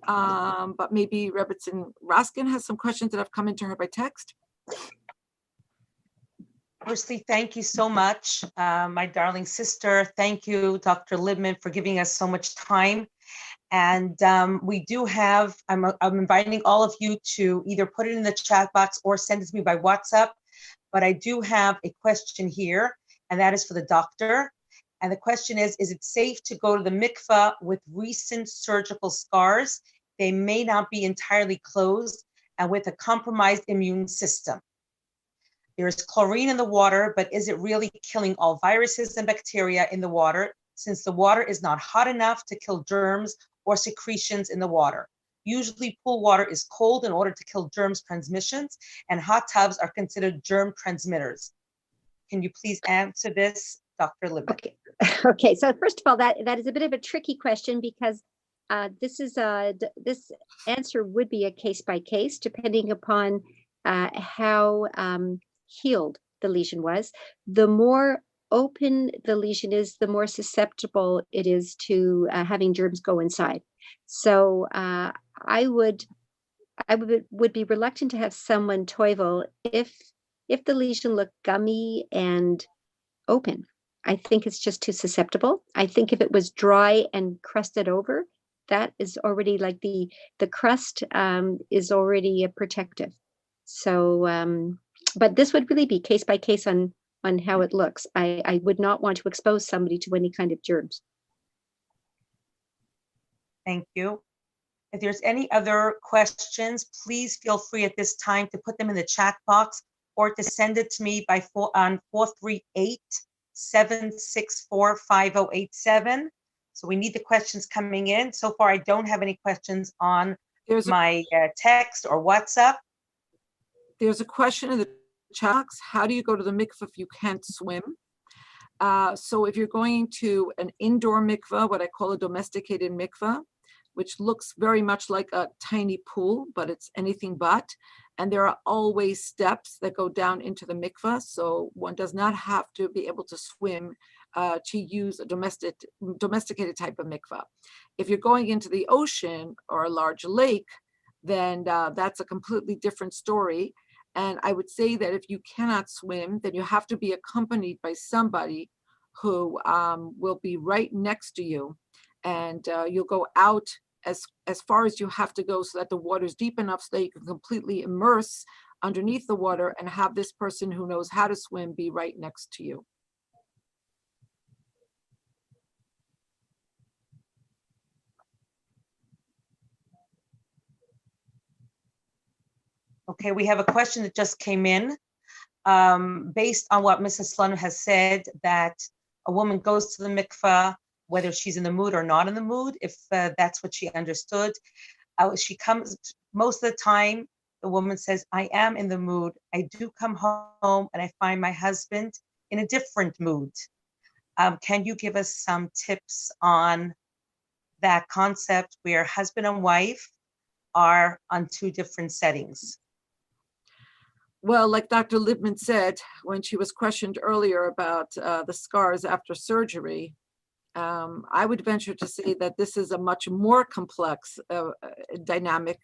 but maybe Rebbitzin Raskin has some questions that have come into her by text. Firstly, thank you so much, my darling sister. Thank you, Dr. Libman, for giving us so much time. And we do have, I'm inviting all of you to either put it in the chat box or send it to me by WhatsApp. But I do have a question here, and that is for the doctor. And the question is it safe to go to the mikvah with recent surgical scars? They may not be entirely closed and with a compromised immune system. There is chlorine in the water, but is it really killing all viruses and bacteria in the water, since the water is not hot enough to kill germs or secretions in the water? Usually pool water is cold in order to kill germs transmissions, and hot tubs are considered germ transmitters. Can you please answer this, Dr. Libman? Okay. So first of all, that is a bit of a tricky question, because this answer would be a case by case, depending upon how healed the lesion was. The more open the lesion is, the more susceptible it is to having germs go inside. So I would be reluctant to have someone toivel if the lesion looked gummy and open. I think it's just too susceptible. I think if it was dry and crusted over, that is already like the crust is already protective. So, but this would really be case by case on how it looks. I would not want to expose somebody to any kind of germs. Thank you. If there's any other questions, please feel free at this time to put them in the chat box or to send it to me on 438-764-5087. So we need the questions coming in. So far, I don't have any questions on my text or WhatsApp. There's a question in the checks. How do you go to the mikvah if you can't swim? So if you're going to an indoor mikvah, what I call a domesticated mikvah, which looks very much like a tiny pool, but it's anything but. And there are always steps that go down into the mikvah. So one does not have to be able to swim to use a domesticated type of mikvah. If you're going into the ocean or a large lake, then that's a completely different story. And I would say that if you cannot swim, then you have to be accompanied by somebody who will be right next to you. And you'll go out as far as you have to go so that the water is deep enough so that you can completely immerse underneath the water and have this person who knows how to swim be right next to you. Okay, we have a question that just came in. Based on what Mrs. Slonim has said, that a woman goes to the mikvah, whether she's in the mood or not in the mood, if that's what she understood. She comes, most of the time, the woman says, I am in the mood. I do come home and I find my husband in a different mood. Can you give us some tips on that concept where husband and wife are on two different settings? Well, like Dr. Libman said, when she was questioned earlier about the scars after surgery, I would venture to say that this is a much more complex dynamic,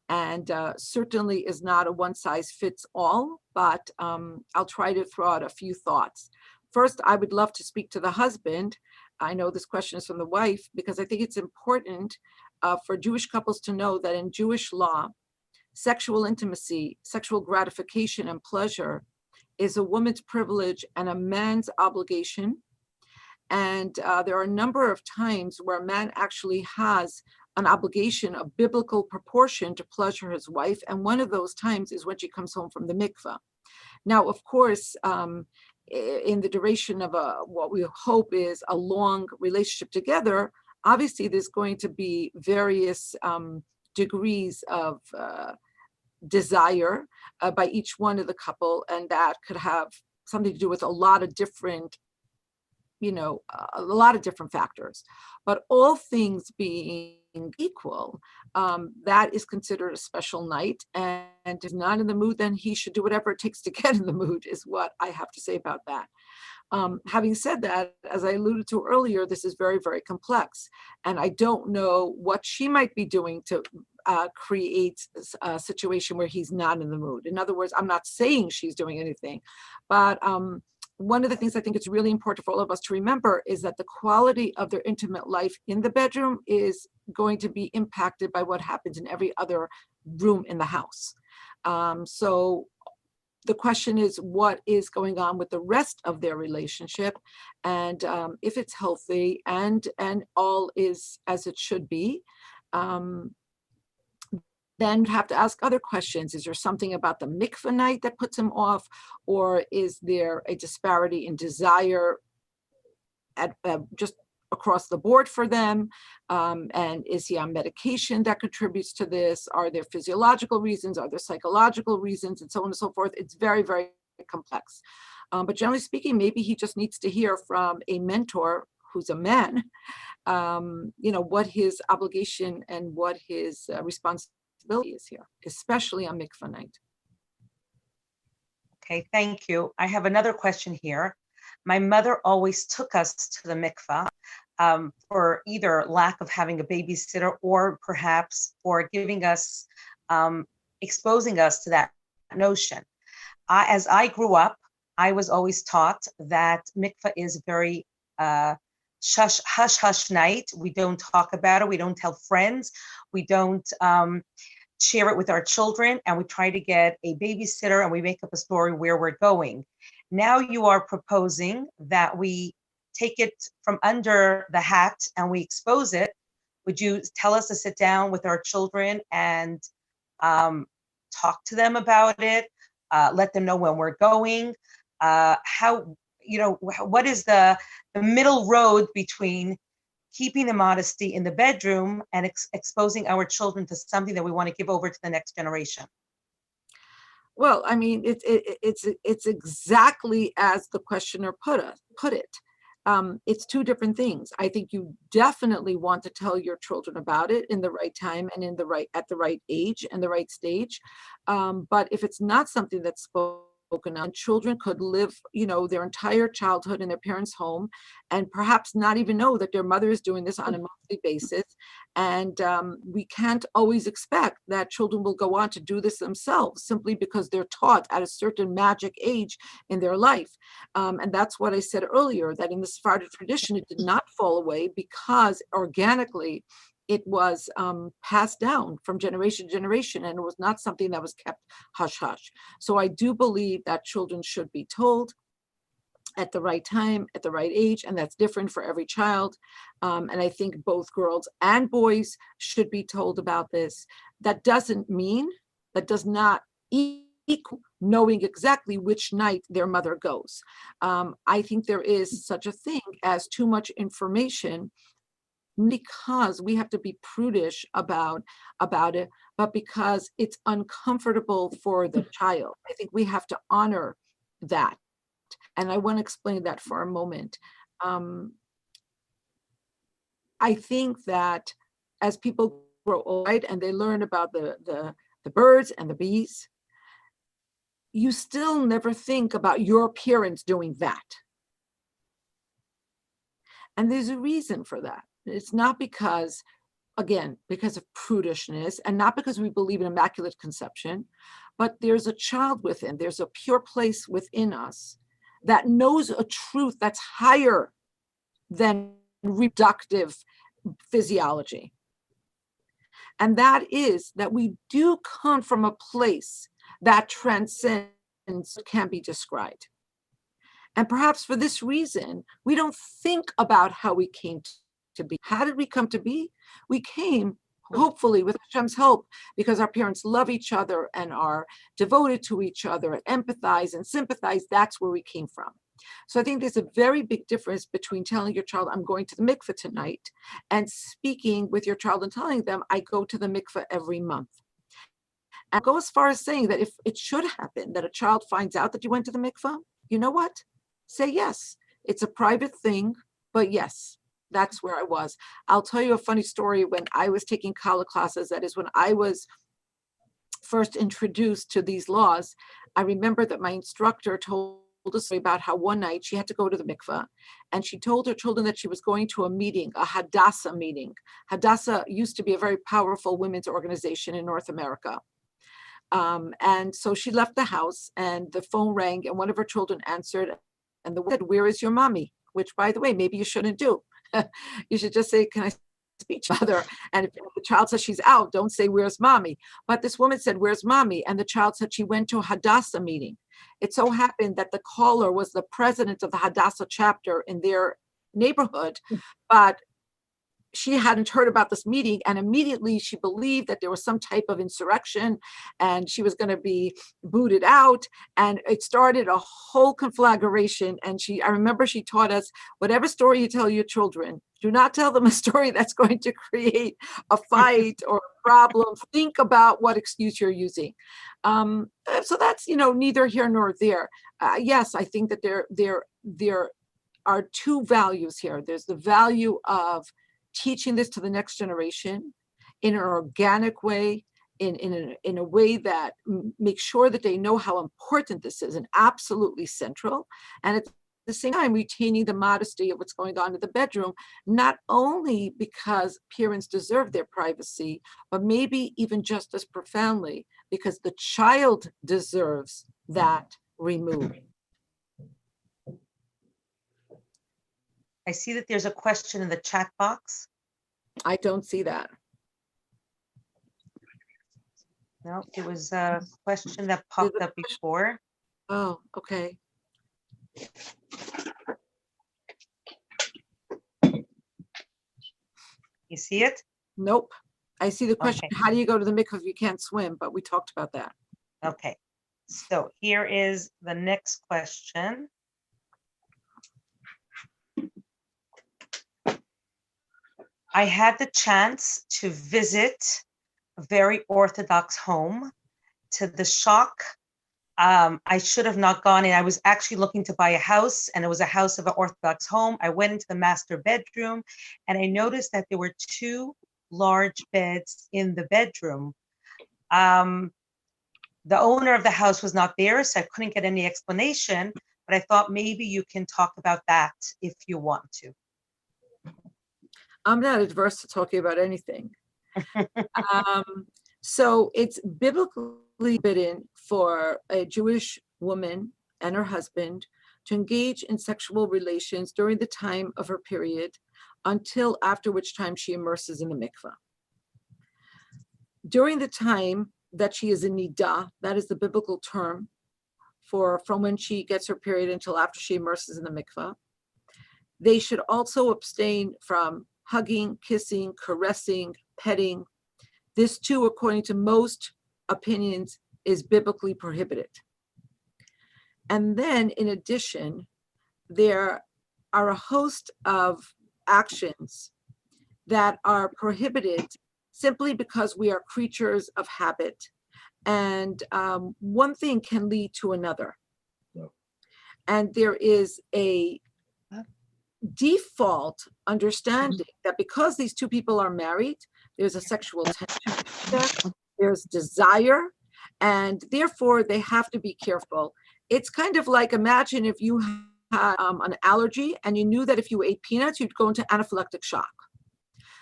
and certainly is not a one size fits all, but I'll try to throw out a few thoughts. First, I would love to speak to the husband. I know this question is from the wife, because I think it's important for Jewish couples to know that in Jewish law, sexual intimacy, sexual gratification and pleasure is a woman's privilege and a man's obligation. And there are a number of times where a man actually has an obligation of biblical proportion to pleasure his wife. And one of those times is when she comes home from the mikvah. Now, of course, in the duration of what we hope is a long relationship together, obviously there's going to be various degrees of desire by each one of the couple, and that could have something to do with a lot of different factors. But all things being equal, that is considered a special night, and if not in the mood, then he should do whatever it takes to get in the mood, is what I have to say about that. Having said that, as I alluded to earlier, this is very, very complex, and I don't know what she might be doing to create a situation where he's not in the mood. In other words, I'm not saying she's doing anything, but one of the things I think it's really important for all of us to remember is that the quality of their intimate life in the bedroom is going to be impacted by what happens in every other room in the house. So the question is, what is going on with the rest of their relationship, and if it's healthy and all is as it should be, then you have to ask other questions. Is there something about the mikvah night that puts him off, or is there a disparity in desire at just across the board for them? And is he on medication that contributes to this? Are there physiological reasons? Are there psychological reasons? And so on and so forth. It's very, very complex. But generally speaking, maybe he just needs to hear from a mentor who's a man, what his obligation and what his responsibility is here, especially on mikvah night. Okay, thank you. I have another question here. My mother always took us to the mikvah for either lack of having a babysitter or perhaps for giving us, exposing us to that notion. As I grew up, I was always taught that mikvah is very hush hush night. We don't talk about it. We don't tell friends. We don't share it with our children, and we try to get a babysitter and we make up a story where we're going. Now you are proposing that we take it from under the hat and we expose it. Would you tell us to sit down with our children and talk to them about it, let them know when we're going? What is the middle road between keeping the modesty in the bedroom and exposing our children to something that we want to give over to the next generation? Well, I mean, it's exactly as the questioner put it. It's two different things. I think you definitely want to tell your children about it in the right time and at the right age and the right stage. But if it's not something that's spoken on, children could live, their entire childhood in their parents' home, and perhaps not even know that their mother is doing this on a monthly basis. And we can't always expect that children will go on to do this themselves simply because they're taught at a certain magic age in their life. And that's what I said earlier, that in the Sephardic tradition, it did not fall away because organically it was passed down from generation to generation, and it was not something that was kept hush hush. So I do believe that children should be told at the right time, at the right age, and that's different for every child. And I think both girls and boys should be told about this. That does not equal knowing exactly which night their mother goes. I think there is such a thing as too much information, because we have to be prudish about it, but because it's uncomfortable for the child. I think we have to honor that. And I want to explain that for a moment. I think that as people grow old and they learn about the birds and the bees, you still never think about your parents doing that. And there's a reason for that. It's not because, again, because of prudishness, and not because we believe in immaculate conception, but there's a child within, there's a pure place within us that knows a truth that's higher than reproductive physiology. And that is that we do come from a place that transcends, can be described. And perhaps for this reason, we don't think about how we came to be. How did we come to be? We came, hopefully, with Hashem's help, because our parents love each other and are devoted to each other and empathize and sympathize. That's where we came from. So I think there's a very big difference between telling your child, I'm going to the mikveh tonight, and speaking with your child and telling them, I go to the mikveh every month. And go as far as saying that if it should happen that a child finds out that you went to the mikveh, you know what? Say yes. It's a private thing, but yes, that's where I was. I'll tell you a funny story. When I was taking Kala classes, that is when I was first introduced to these laws, I remember that my instructor told us about how one night she had to go to the mikveh, and she told her children that she was going to a meeting, a Hadassah meeting. Hadassah used to be a very powerful women's organization in North America. And so she left the house and the phone rang and one of her children answered, and the woman said, where is your mommy? Which, by the way, maybe you shouldn't do. You should just say, can I speak to mother? And if the child says she's out, don't say, where's mommy? But this woman said, where's mommy? And the child said she went to a Hadassah meeting. It so happened that the caller was the president of the Hadassah chapter in their neighborhood, but she hadn't heard about this meeting, and immediately she believed that there was some type of insurrection and she was going to be booted out, and it started a whole conflagration. And I remember she taught us, whatever story you tell your children, do not tell them a story that's going to create a fight or a problem. Think about what excuse you're using. So that's, neither here nor there. Yes, I think that there are two values here. There's the value of teaching this to the next generation in an organic way, in a way that makes sure that they know how important this is and absolutely central. And at the same time, retaining the modesty of what's going on in the bedroom, not only because parents deserve their privacy, but maybe even just as profoundly because the child deserves that removed. I see that there's a question in the chat box. I don't see that. No, it was a question that popped up before. Oh, okay. You see it? Nope. I see the question, Okay. How do you go to the mikvah if you can't swim? But we talked about that. Okay. So here is the next question. I had the chance to visit a very Orthodox home. To the shock I should have not gone in. I was actually looking to buy a house, and it was a house of an Orthodox home. I went into the master bedroom, and I noticed that there were two large beds in the bedroom. The owner of the house was not there, so I couldn't get any explanation, but I thought maybe you can talk about that if you want to. I'm not adverse to talking about anything. So it's biblically forbidden for a Jewish woman and her husband to engage in sexual relations during the time of her period, until after which time she immerses in the mikvah. During the time that she is in nidah, that is the biblical term for from when she gets her period until after she immerses in the mikvah, they should also abstain from hugging, kissing, caressing, petting. This too, according to most opinions, is biblically prohibited. And then in addition, there are a host of actions that are prohibited simply because we are creatures of habit. And one thing can lead to another. And there is a default understanding that because these two people are married, there's a sexual tension, there's desire, and therefore they have to be careful. It's kind of like, imagine if you had an allergy and you knew that if you ate peanuts, you'd go into anaphylactic shock.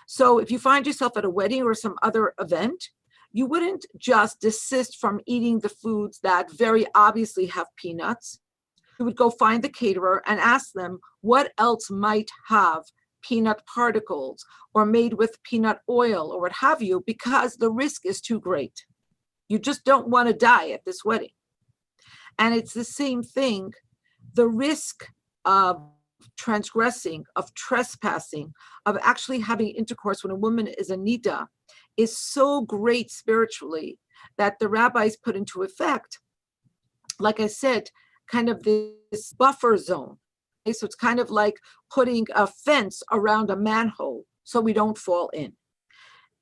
So if you find yourself at a wedding or some other event, you wouldn't just desist from eating the foods that very obviously have peanuts. You would go find the caterer and ask them what else might have peanut particles or made with peanut oil or what have you, because the risk is too great. You just don't want to die at this wedding. And it's the same thing. The risk of transgressing, of trespassing, of actually having intercourse when a woman is a nidah is so great spiritually that the rabbis put into effect, like I said, kind of this buffer zone. Okay? So it's kind of like putting a fence around a manhole so we don't fall in.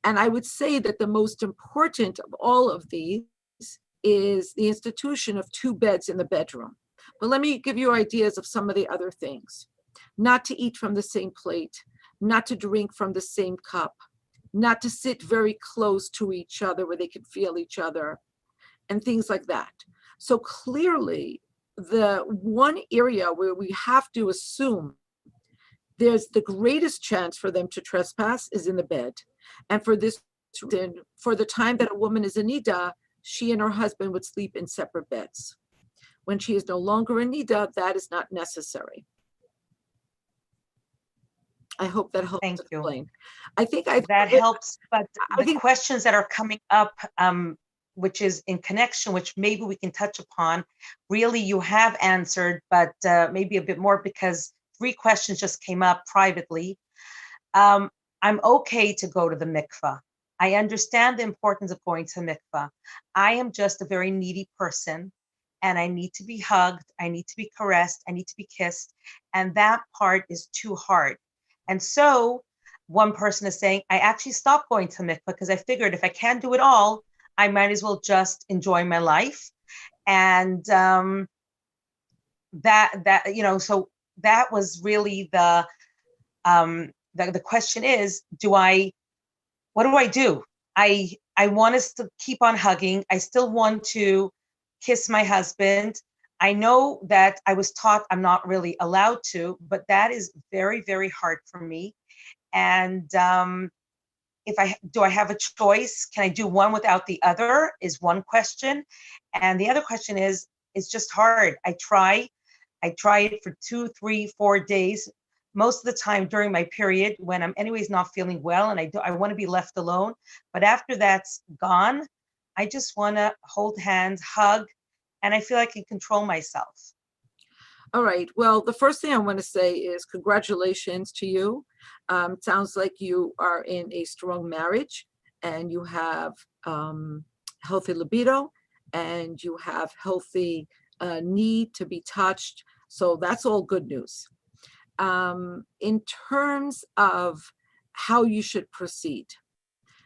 And I would say that the most important of all of these is the institution of two beds in the bedroom. But let me give you ideas of some of the other things. Not to eat from the same plate, not to drink from the same cup, not to sit very close to each other where they can feel each other, and things like that. So clearly, the one area where we have to assume there's the greatest chance for them to trespass is in the bed. And for this reason, for the time that a woman is a nidah, she and her husband would sleep in separate beds. When she is no longer a nidah, that is not necessary. I hope that helps Thank you. explain. I think that helps, but I the think questions that are coming up, which is in connection, which maybe we can touch upon, really you have answered, but maybe a bit more, because 3 questions just came up privately. I'm okay to go to the mikvah. I understand the importance of going to mikvah. I am just a very needy person, and I need to be hugged, I need to be caressed, I need to be kissed, and that part is too hard. And so one person is saying, I actually stopped going to mikvah because I figured if I can't do it all, I might as well just enjoy my life. And so that was really the question is, what do I do? I want us to keep on hugging. I still want to kiss my husband. I know that I was taught I'm not really allowed to, but that is very, very hard for me. And do I have a choice? Can I do one without the other is one question. And the other question is, it's just hard. I try it for 2, 3, 4 days. Most of the time during my period when I'm anyways not feeling well and I want to be left alone. But after that's gone, I just want to hold hands, hug, and I feel I can control myself. All right. Well, the first thing I want to say is congratulations to you. It sounds like you are in a strong marriage and you have healthy libido and you have healthy need to be touched. So that's all good news. In terms of how you should proceed.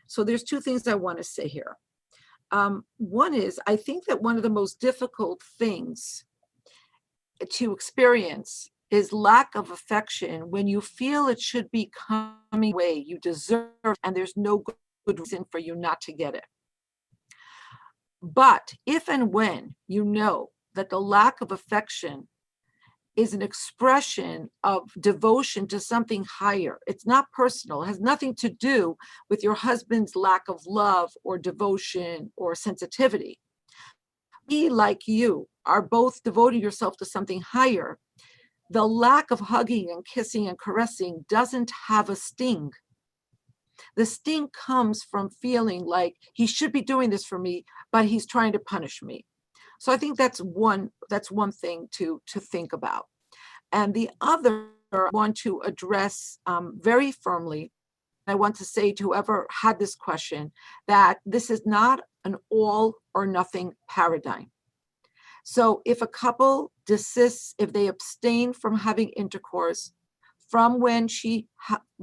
So there's 2 things I want to say here. One is, I think that one of the most difficult things to experience is lack of affection when you feel it should be coming away, you deserve, and there's no good reason for you not to get it. But if and when you know that the lack of affection is an expression of devotion to something higher, it's not personal, it has nothing to do with your husband's lack of love or devotion or sensitivity. He, like you, are both devoting yourself to something higher. The lack of hugging and kissing and caressing doesn't have a sting. The sting comes from feeling like he should be doing this for me, but he's trying to punish me. So I think that's one thing to think about. And the other I want to address very firmly, I want to say to whoever had this question, that this is not an all or nothing paradigm. So if a couple desists, if they abstain from having intercourse from when she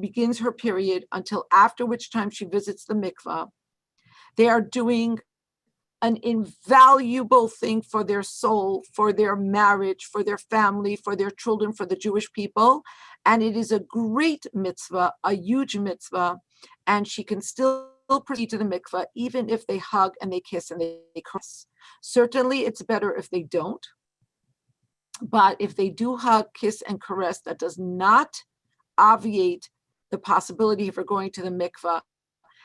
begins her period until after which time she visits the mikvah, they are doing an invaluable thing for their soul, for their marriage, for their family, for their children, for the Jewish people. And it is a great mitzvah, a huge mitzvah, and she can still proceed to the mikvah, even if they hug and they kiss and they caress. Certainly, it's better if they don't. But if they do hug, kiss, and caress, that does not obviate the possibility of her going to the mikvah,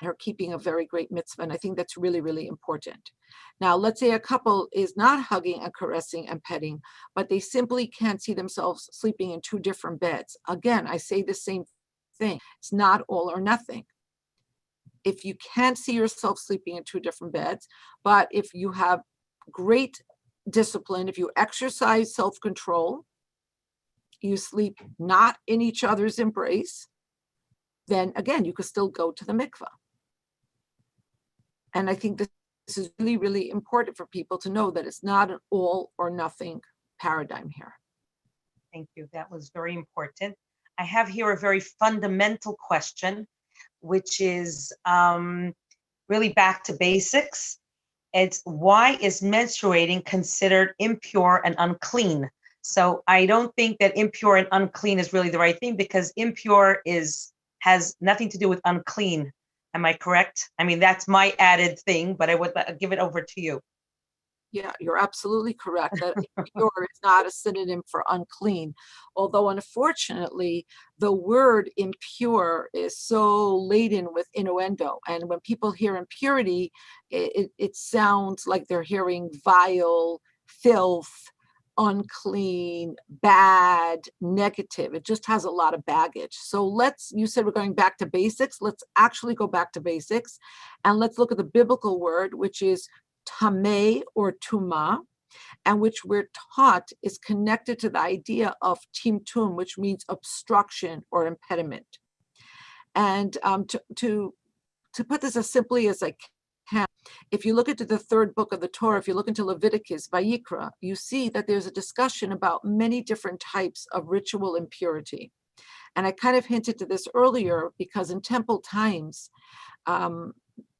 her keeping a very great mitzvah. And I think that's really, really important. Now, let's say a couple is not hugging and caressing and petting, but they simply can't see themselves sleeping in two different beds. Again, I say the same thing. It's not all or nothing. If you can't see yourself sleeping in two different beds, but if you have great discipline, if you exercise self-control, you sleep not in each other's embrace, then again, you could still go to the mikvah. And I think this is really, really important for people to know that it's not an all or nothing paradigm here. Thank you. That was very important. I have here a very fundamental question, which is really back to basics. It's, why is menstruating considered impure and unclean? So I don't think that impure and unclean is really the right thing, because impure has nothing to do with unclean. Am I correct? I mean, that's my added thing, but I would give it over to you. Yeah, you're absolutely correct. That impure is not a synonym for unclean, although unfortunately, the word impure is so laden with innuendo. And when people hear impurity, it sounds like they're hearing vile, filth, unclean, bad, negative. It just has a lot of baggage. So you said we're going back to basics. Let's actually go back to basics. And let's look at the biblical word, which is tameh or tuma, and which we're taught is connected to the idea of timtum, which means obstruction or impediment. And to put this as simply as I can, if you look into the third book of the Torah, if you look into Leviticus, Vayikra, you see that there's a discussion about many different types of ritual impurity. And I kind of hinted to this earlier, because in temple times,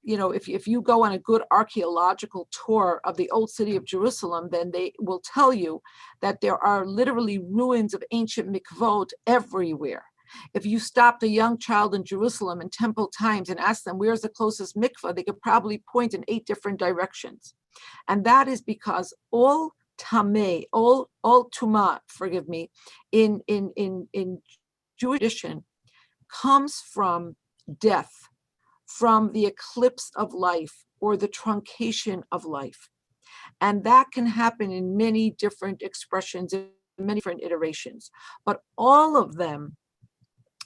if you go on a good archaeological tour of the old city of Jerusalem, then they will tell you that there are literally ruins of ancient mikvot everywhere. If you stopped a young child in Jerusalem in temple times and asked them, where's the closest mikvah, they could probably point in 8 different directions. And that is because all tameh, all tuma, forgive me, in Jewish tradition comes from death, from the eclipse of life or the truncation of life. And that can happen in many different expressions, in many different iterations. But all of them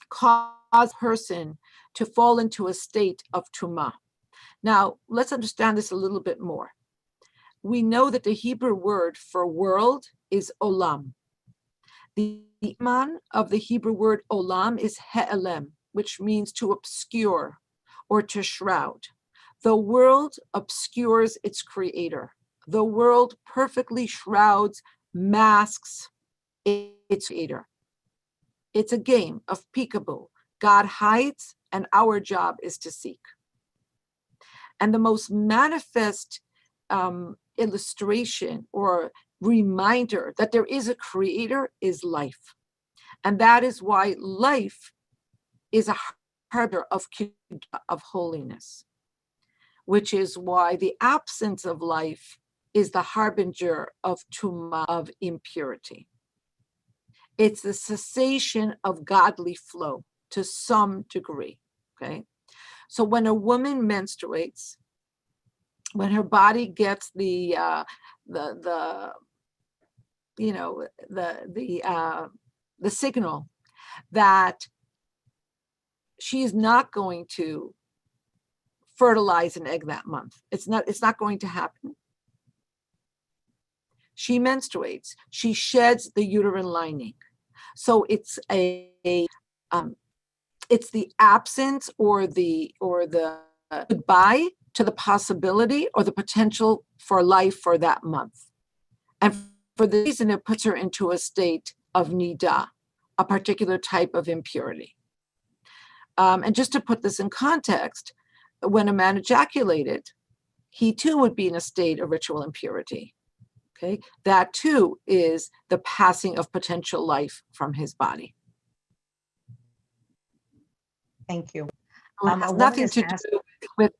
cause a person to fall into a state of tumah. Now, let's understand this a little bit more. We know that the Hebrew word for world is olam. The iman of the Hebrew word olam is he'elem, which means to obscure or to shroud. The world obscures its creator. The world perfectly shrouds, masks its creator. It's a game of peekaboo. God hides, and our job is to seek. And the most manifest illustration or reminder that there is a creator is life. And that is why life is a harbinger of holiness, which is why the absence of life is the harbinger of tumah, of impurity. It's the cessation of godly flow to some degree, okay? So when a woman menstruates, when her body gets the signal that she is not going to fertilize an egg that month. It's not going to happen. She menstruates. She sheds the uterine lining. So it's it's the absence or the goodbye to the possibility or the potential for life for that month. And for the reason, it puts her into a state of nida, a particular type of impurity. And just to put this in context, when a man ejaculated, he too would be in a state of ritual impurity. Okay, that too is the passing of potential life from his body. Thank you. It has nothing to do with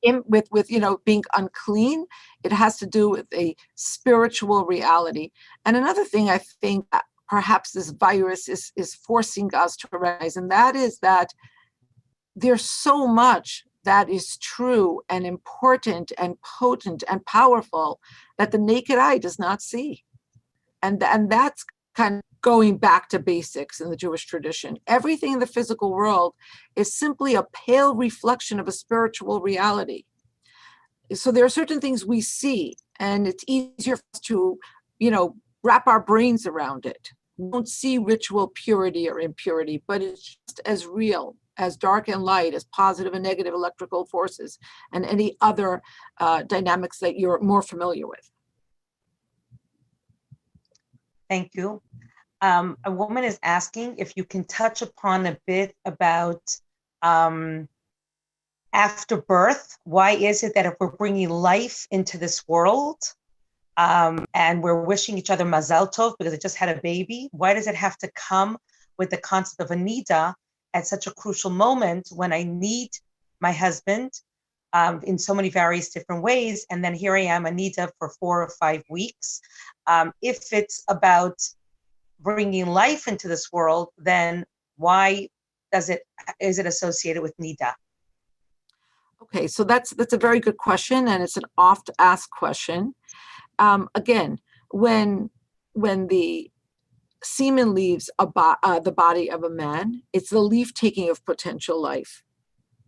being unclean. It has to do with a spiritual reality. And another thing I think perhaps this virus is forcing us to recognize, and that is that there's so much that is true and important and potent and powerful that the naked eye does not see. And that's kind of going back to basics in the Jewish tradition. Everything in the physical world is simply a pale reflection of a spiritual reality. So there are certain things we see, and it's easier for us to, wrap our brains around it. We don't see ritual purity or impurity, but it's just as real as dark and light, as positive and negative electrical forces, and any other dynamics that you're more familiar with. Thank you. A woman is asking if you can touch upon a bit about after birth. Why is it that if we're bringing life into this world and we're wishing each other mazal tov because it just had a baby, why does it have to come with the concept of a nida at such a crucial moment when I need my husband in so many various different ways, and then here I am, a nida for 4 or 5 weeks? If it's about bringing life into this world, then why is it associated with nida? Okay, so that's a very good question, and it's an oft asked question. Again, when the semen leaves the body of a man, it's the leaf taking of potential life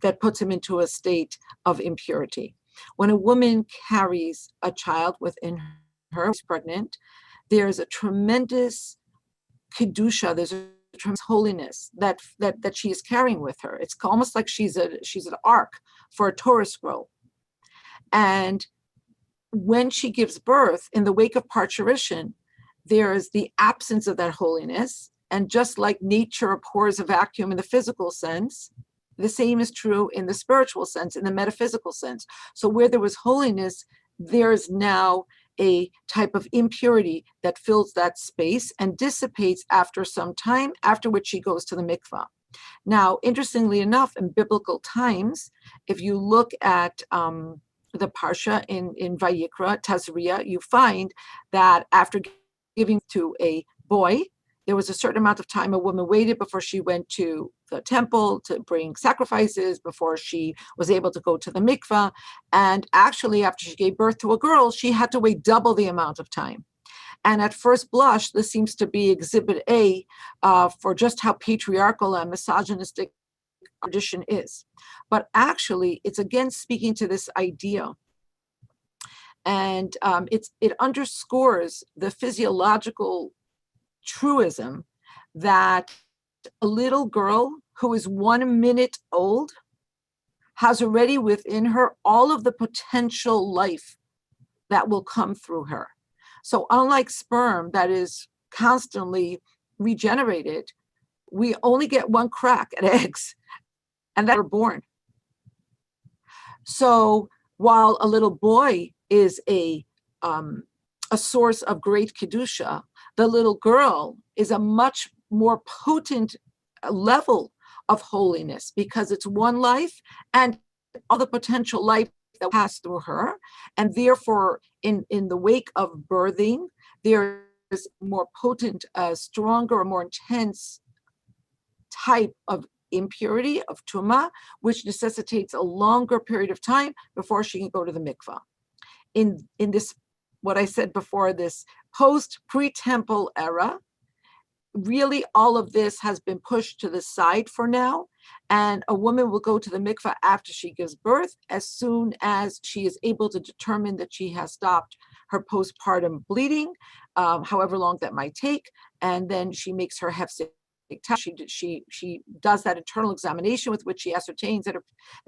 that puts him into a state of impurity. When a woman carries a child within her, is pregnant, there's a tremendous kedusha, there's a tremendous holiness that she is carrying with her. It's almost like she's an ark for a Torah scroll. And when she gives birth, in the wake of parturition, there's the absence of that holiness. And just like nature abhors a vacuum in the physical sense, the same is true in the spiritual sense, in the metaphysical sense. So where there was holiness, there's now a type of impurity that fills that space and dissipates after some time, after which she goes to the mikvah. Now, interestingly enough, in biblical times, if you look at the Parsha in Vayikra, Tazria, you find that after giving to a boy, there was a certain amount of time a woman waited before she went to the temple to bring sacrifices, before she was able to go to the mikvah. And actually, after she gave birth to a girl, she had to wait double the amount of time. And at first blush, this seems to be exhibit A for just how patriarchal and misogynistic tradition is. But actually, it's again speaking to this idea. And it underscores the physiological truism that a little girl who is 1 minute old has already within her all of the potential life that will come through her. So unlike sperm that is constantly regenerated, we only get one crack at eggs, and that we're born. So while a little boy is a source of great kedusha, the little girl is a much more potent level of holiness, because it's one life and all the potential life that passed through her. And therefore, in the wake of birthing, there is more potent, stronger, more intense type of impurity, of tumah, which necessitates a longer period of time before she can go to the mikvah. In this, what I said before, this post pre-temple era, really all of this has been pushed to the side for now, and a woman will go to the mikvah after she gives birth, as soon as she is able to determine that she has stopped her postpartum bleeding, however long that might take, and then she makes her hefsek. She does that internal examination with which she ascertains that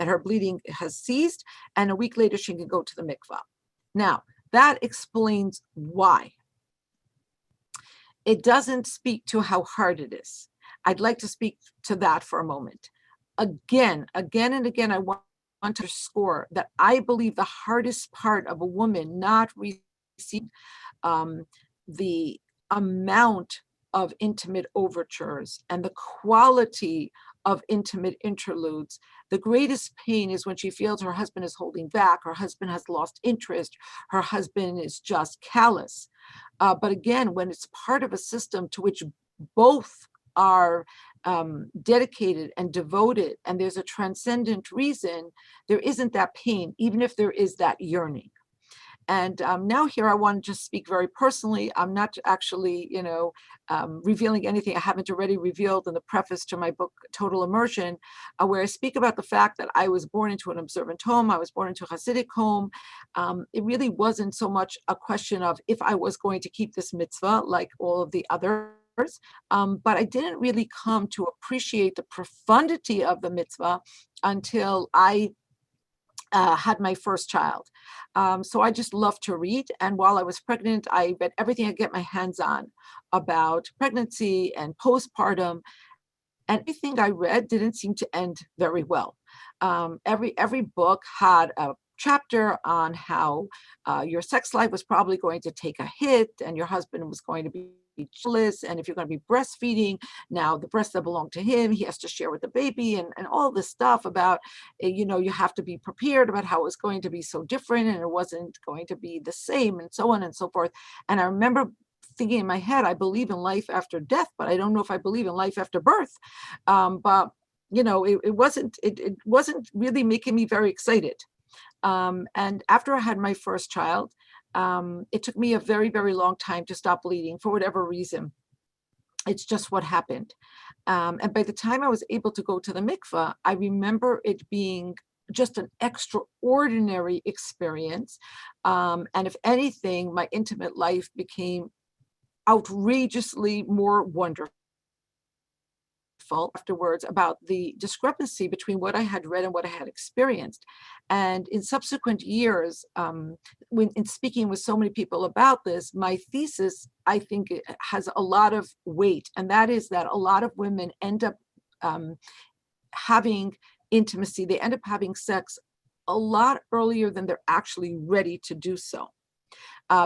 her bleeding has ceased, and a week later she can go to the mikvah. Now, that explains why. It doesn't speak to how hard it is. I'd like to speak to that for a moment. Again and again, I want to underscore that I believe the hardest part of a woman not receiving the amount of intimate overtures and the quality of intimate interludes. The greatest pain is when she feels her husband is holding back, her husband has lost interest, her husband is just callous. But again, when it's part of a system to which both are dedicated and devoted, and there's a transcendent reason, there isn't that pain, even if there is that yearning. And now here I want to just speak very personally. I'm not actually, revealing anything I haven't already revealed in the preface to my book, Total Immersion, where I speak about the fact that I was born into an observant home. I was born into a Hasidic home. It really wasn't so much a question of if I was going to keep this mitzvah like all of the others. But I didn't really come to appreciate the profundity of the mitzvah until I had my first child. So I just love to read. And while I was pregnant, I read everything I get my hands on about pregnancy and postpartum. And everything I read didn't seem to end very well. Every book had a chapter on how your sex life was probably going to take a hit and your husband was going to be jealous, and if you're going to be breastfeeding, now the breasts that belong to him, he has to share with the baby, and all this stuff about, you have to be prepared about how it was going to be so different and it wasn't going to be the same, and so on and so forth. And I remember thinking in my head, I believe in life after death, but I don't know if I believe in life after birth. But it wasn't really making me very excited. And after I had my first child, it took me a very, very long time to stop bleeding for whatever reason. It's just what happened. And by the time I was able to go to the mikvah, I remember it being just an extraordinary experience. And if anything, my intimate life became outrageously more wonderful afterwards about the discrepancy between what I had read and what I had experienced. And in subsequent years, when in speaking with so many people about this, my thesis, I think, has a lot of weight. And that is that a lot of women end up having intimacy. They end up having sex a lot earlier than they're actually ready to do so.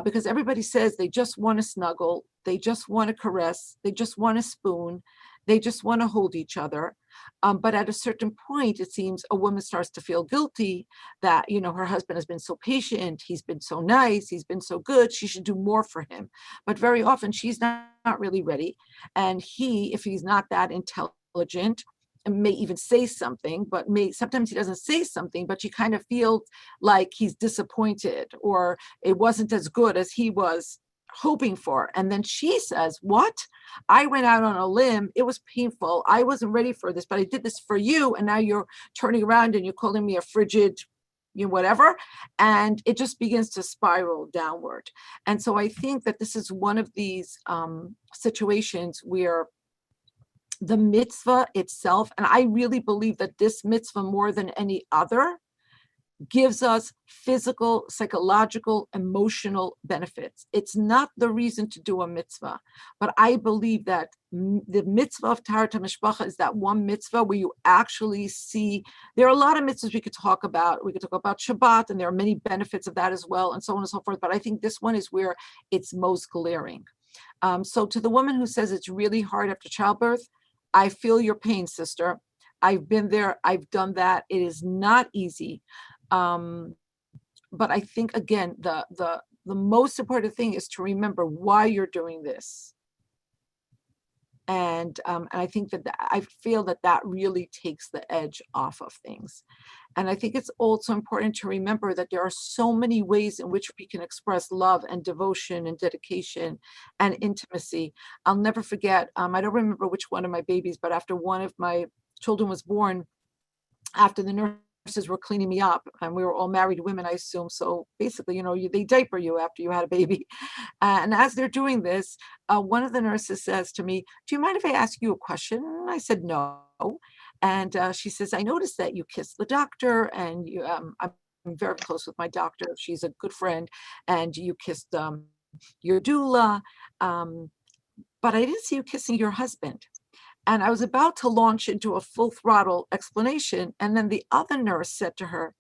Because everybody says they just want to snuggle, they just want to caress, they just want to spoon, they just want to hold each other. But at a certain point, it seems a woman starts to feel guilty that, her husband has been so patient, he's been so nice, he's been so good, she should do more for him. But very often she's not really ready. And he, if he's not that intelligent, may even say something, but sometimes he doesn't say something, but you kind of feel like he's disappointed or it wasn't as good as he was hoping for. And then she says, what? I went out on a limb. It was painful. I wasn't ready for this, but I did this for you. And now you're turning around and you're calling me a frigid, whatever. And it just begins to spiral downward. And so I think that this is one of these situations where the mitzvah itself, and I really believe that this mitzvah more than any other gives us physical, psychological, emotional benefits. It's not the reason to do a mitzvah, but I believe that the mitzvah of Taharat HaMishpacha is that one mitzvah where you actually see, there are a lot of mitzvahs we could talk about. We could talk about Shabbat, and there are many benefits of that as well, and so on and so forth, but I think this one is where it's most glaring. So to the woman who says it's really hard after childbirth, I feel your pain, sister. I've been there, I've done that. It is not easy. But I think, again, the most important thing is to remember why you're doing this. And I think that I feel that really takes the edge off of things. And I think it's also important to remember that there are so many ways in which we can express love and devotion and dedication and intimacy. I'll never forget, I don't remember which one of my babies, but after one of my children was born, after the nurses were cleaning me up, and we were all married women, I assume. So basically, they diaper you after you had a baby. And as they're doing this, one of the nurses says to me, "Do you mind if I ask you a question?" And I said, "No." And she says, "I noticed that you kissed the doctor, and I'm very close with my doctor. She's a good friend, and you kissed your doula, but I didn't see you kissing your husband." And I was about to launch into a full throttle explanation. And then the other nurse said to her,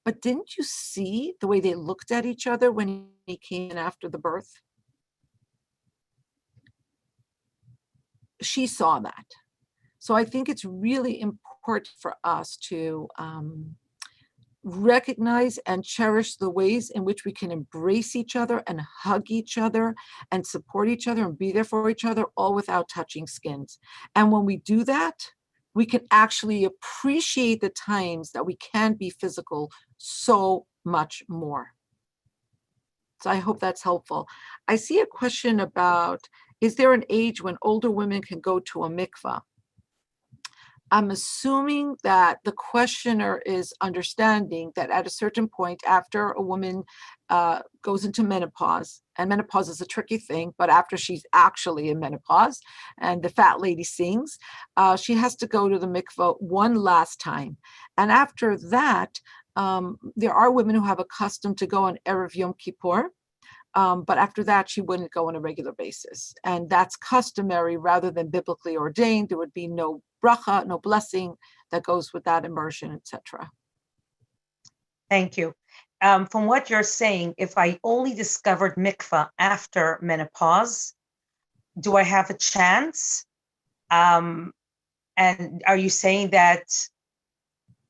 "But didn't you see the way they looked at each other when he came in after the birth?" She saw that. So I think it's really important for us to recognize and cherish the ways in which we can embrace each other and hug each other and support each other and be there for each other, all without touching skins. And when we do that, we can actually appreciate the times that we can be physical so much more. So I hope that's helpful. I see a question about, is there an age when older women can go to a mikvah? I'm assuming that the questioner is understanding that at a certain point after a woman goes into menopause, and menopause is a tricky thing, but after she's actually in menopause and the fat lady sings, she has to go to the mikvah one last time. And after that, there are women who have a custom to go on Erev Yom Kippur. But after that, she wouldn't go on a regular basis. And that's customary rather than biblically ordained. There would be no bracha, no blessing that goes with that immersion, etc. Thank you. From what you're saying, if I only discovered mikvah after menopause, do I have a chance? And are you saying that,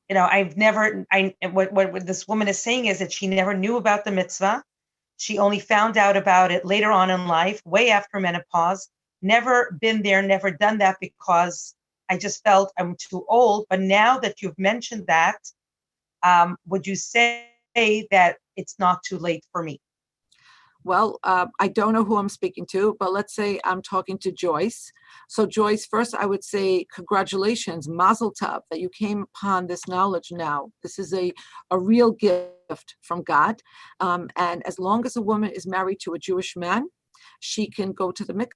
what this woman is saying is that she never knew about the mitzvah. She only found out about it later on in life, way after menopause, never been there, never done that because I just felt I'm too old. But now that you've mentioned that, would you say that it's not too late for me? Well, I don't know who I'm speaking to, but let's say I'm talking to Joyce. So Joyce, first I would say congratulations, mazel tov, that you came upon this knowledge now. This is a real gift from God. And as long as a woman is married to a Jewish man, she can go to the mikvah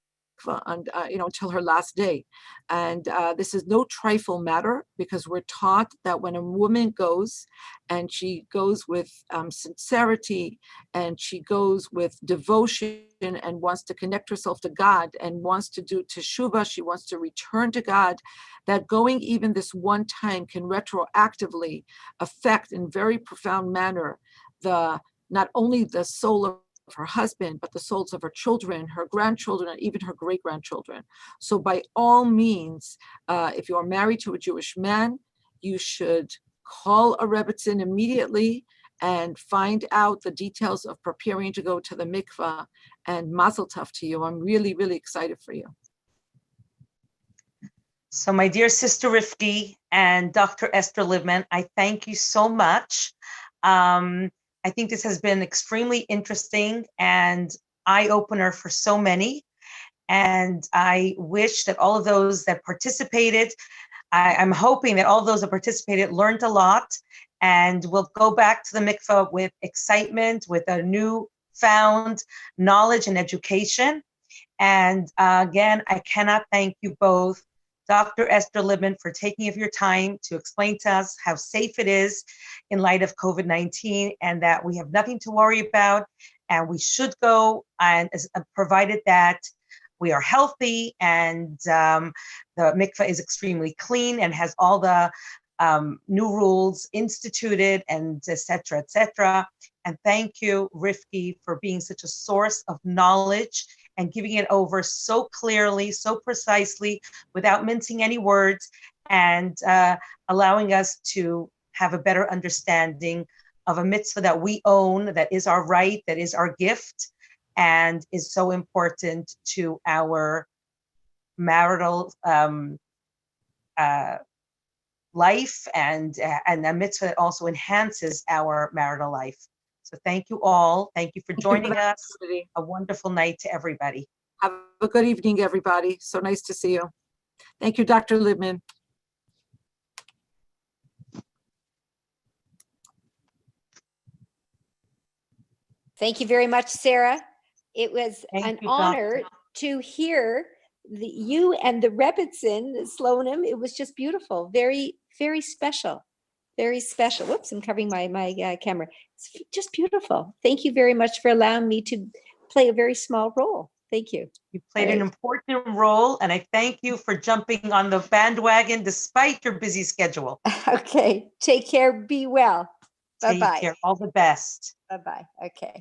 and, until her last day. And this is no trifle matter, because we're taught that when a woman goes and she goes with sincerity and she goes with devotion and wants to connect herself to God and wants to do teshuvah, she wants to return to God, that going even this one time can retroactively affect in very profound manner not only the soul of her husband, but the souls of her children, her grandchildren, and even her great-grandchildren. So by all means, if you are married to a Jewish man, you should call a rebbitzin immediately and find out the details of preparing to go to the mikvah, and mazel tov to you. I'm really, really excited for you. So my dear sister Rivkah and Dr. Esther Libman, I thank you so much. I think this has been extremely interesting and eye-opener for so many. And I wish that all of those that participated, I'm hoping that all of those that participated learned a lot and will go back to the mikvah with excitement, with a newfound knowledge and education. And again, I cannot thank you both Dr. Esther Libman, for taking of your time to explain to us how safe it is in light of COVID-19, and that we have nothing to worry about, and we should go, and provided that we are healthy, and the mikvah is extremely clean and has all the new rules instituted, and et cetera, et cetera. And thank you, Rivkah, for being such a source of knowledge and giving it over so clearly, so precisely, without mincing any words, and allowing us to have a better understanding of a mitzvah that we own, that is our right, that is our gift, and is so important to our marital life, and a mitzvah that also enhances our marital life. So thank you all. Thank you for joining us. A wonderful night to everybody. Have a good evening, everybody. So nice to see you. Thank you, Dr. Libman. Thank you very much, Sarah. It was Thank an you, honor Doctor. to hear you and the Rebbitzin, Slonim. It was just beautiful. Very, very special. Very special. Whoops, I'm covering my camera. It's just beautiful. Thank you very much for allowing me to play a very small role. Thank you. You played an important role, and I thank you for jumping on the bandwagon despite your busy schedule. Okay. Take care. Be well. Bye-bye. Take care. All the best. Bye-bye. Okay.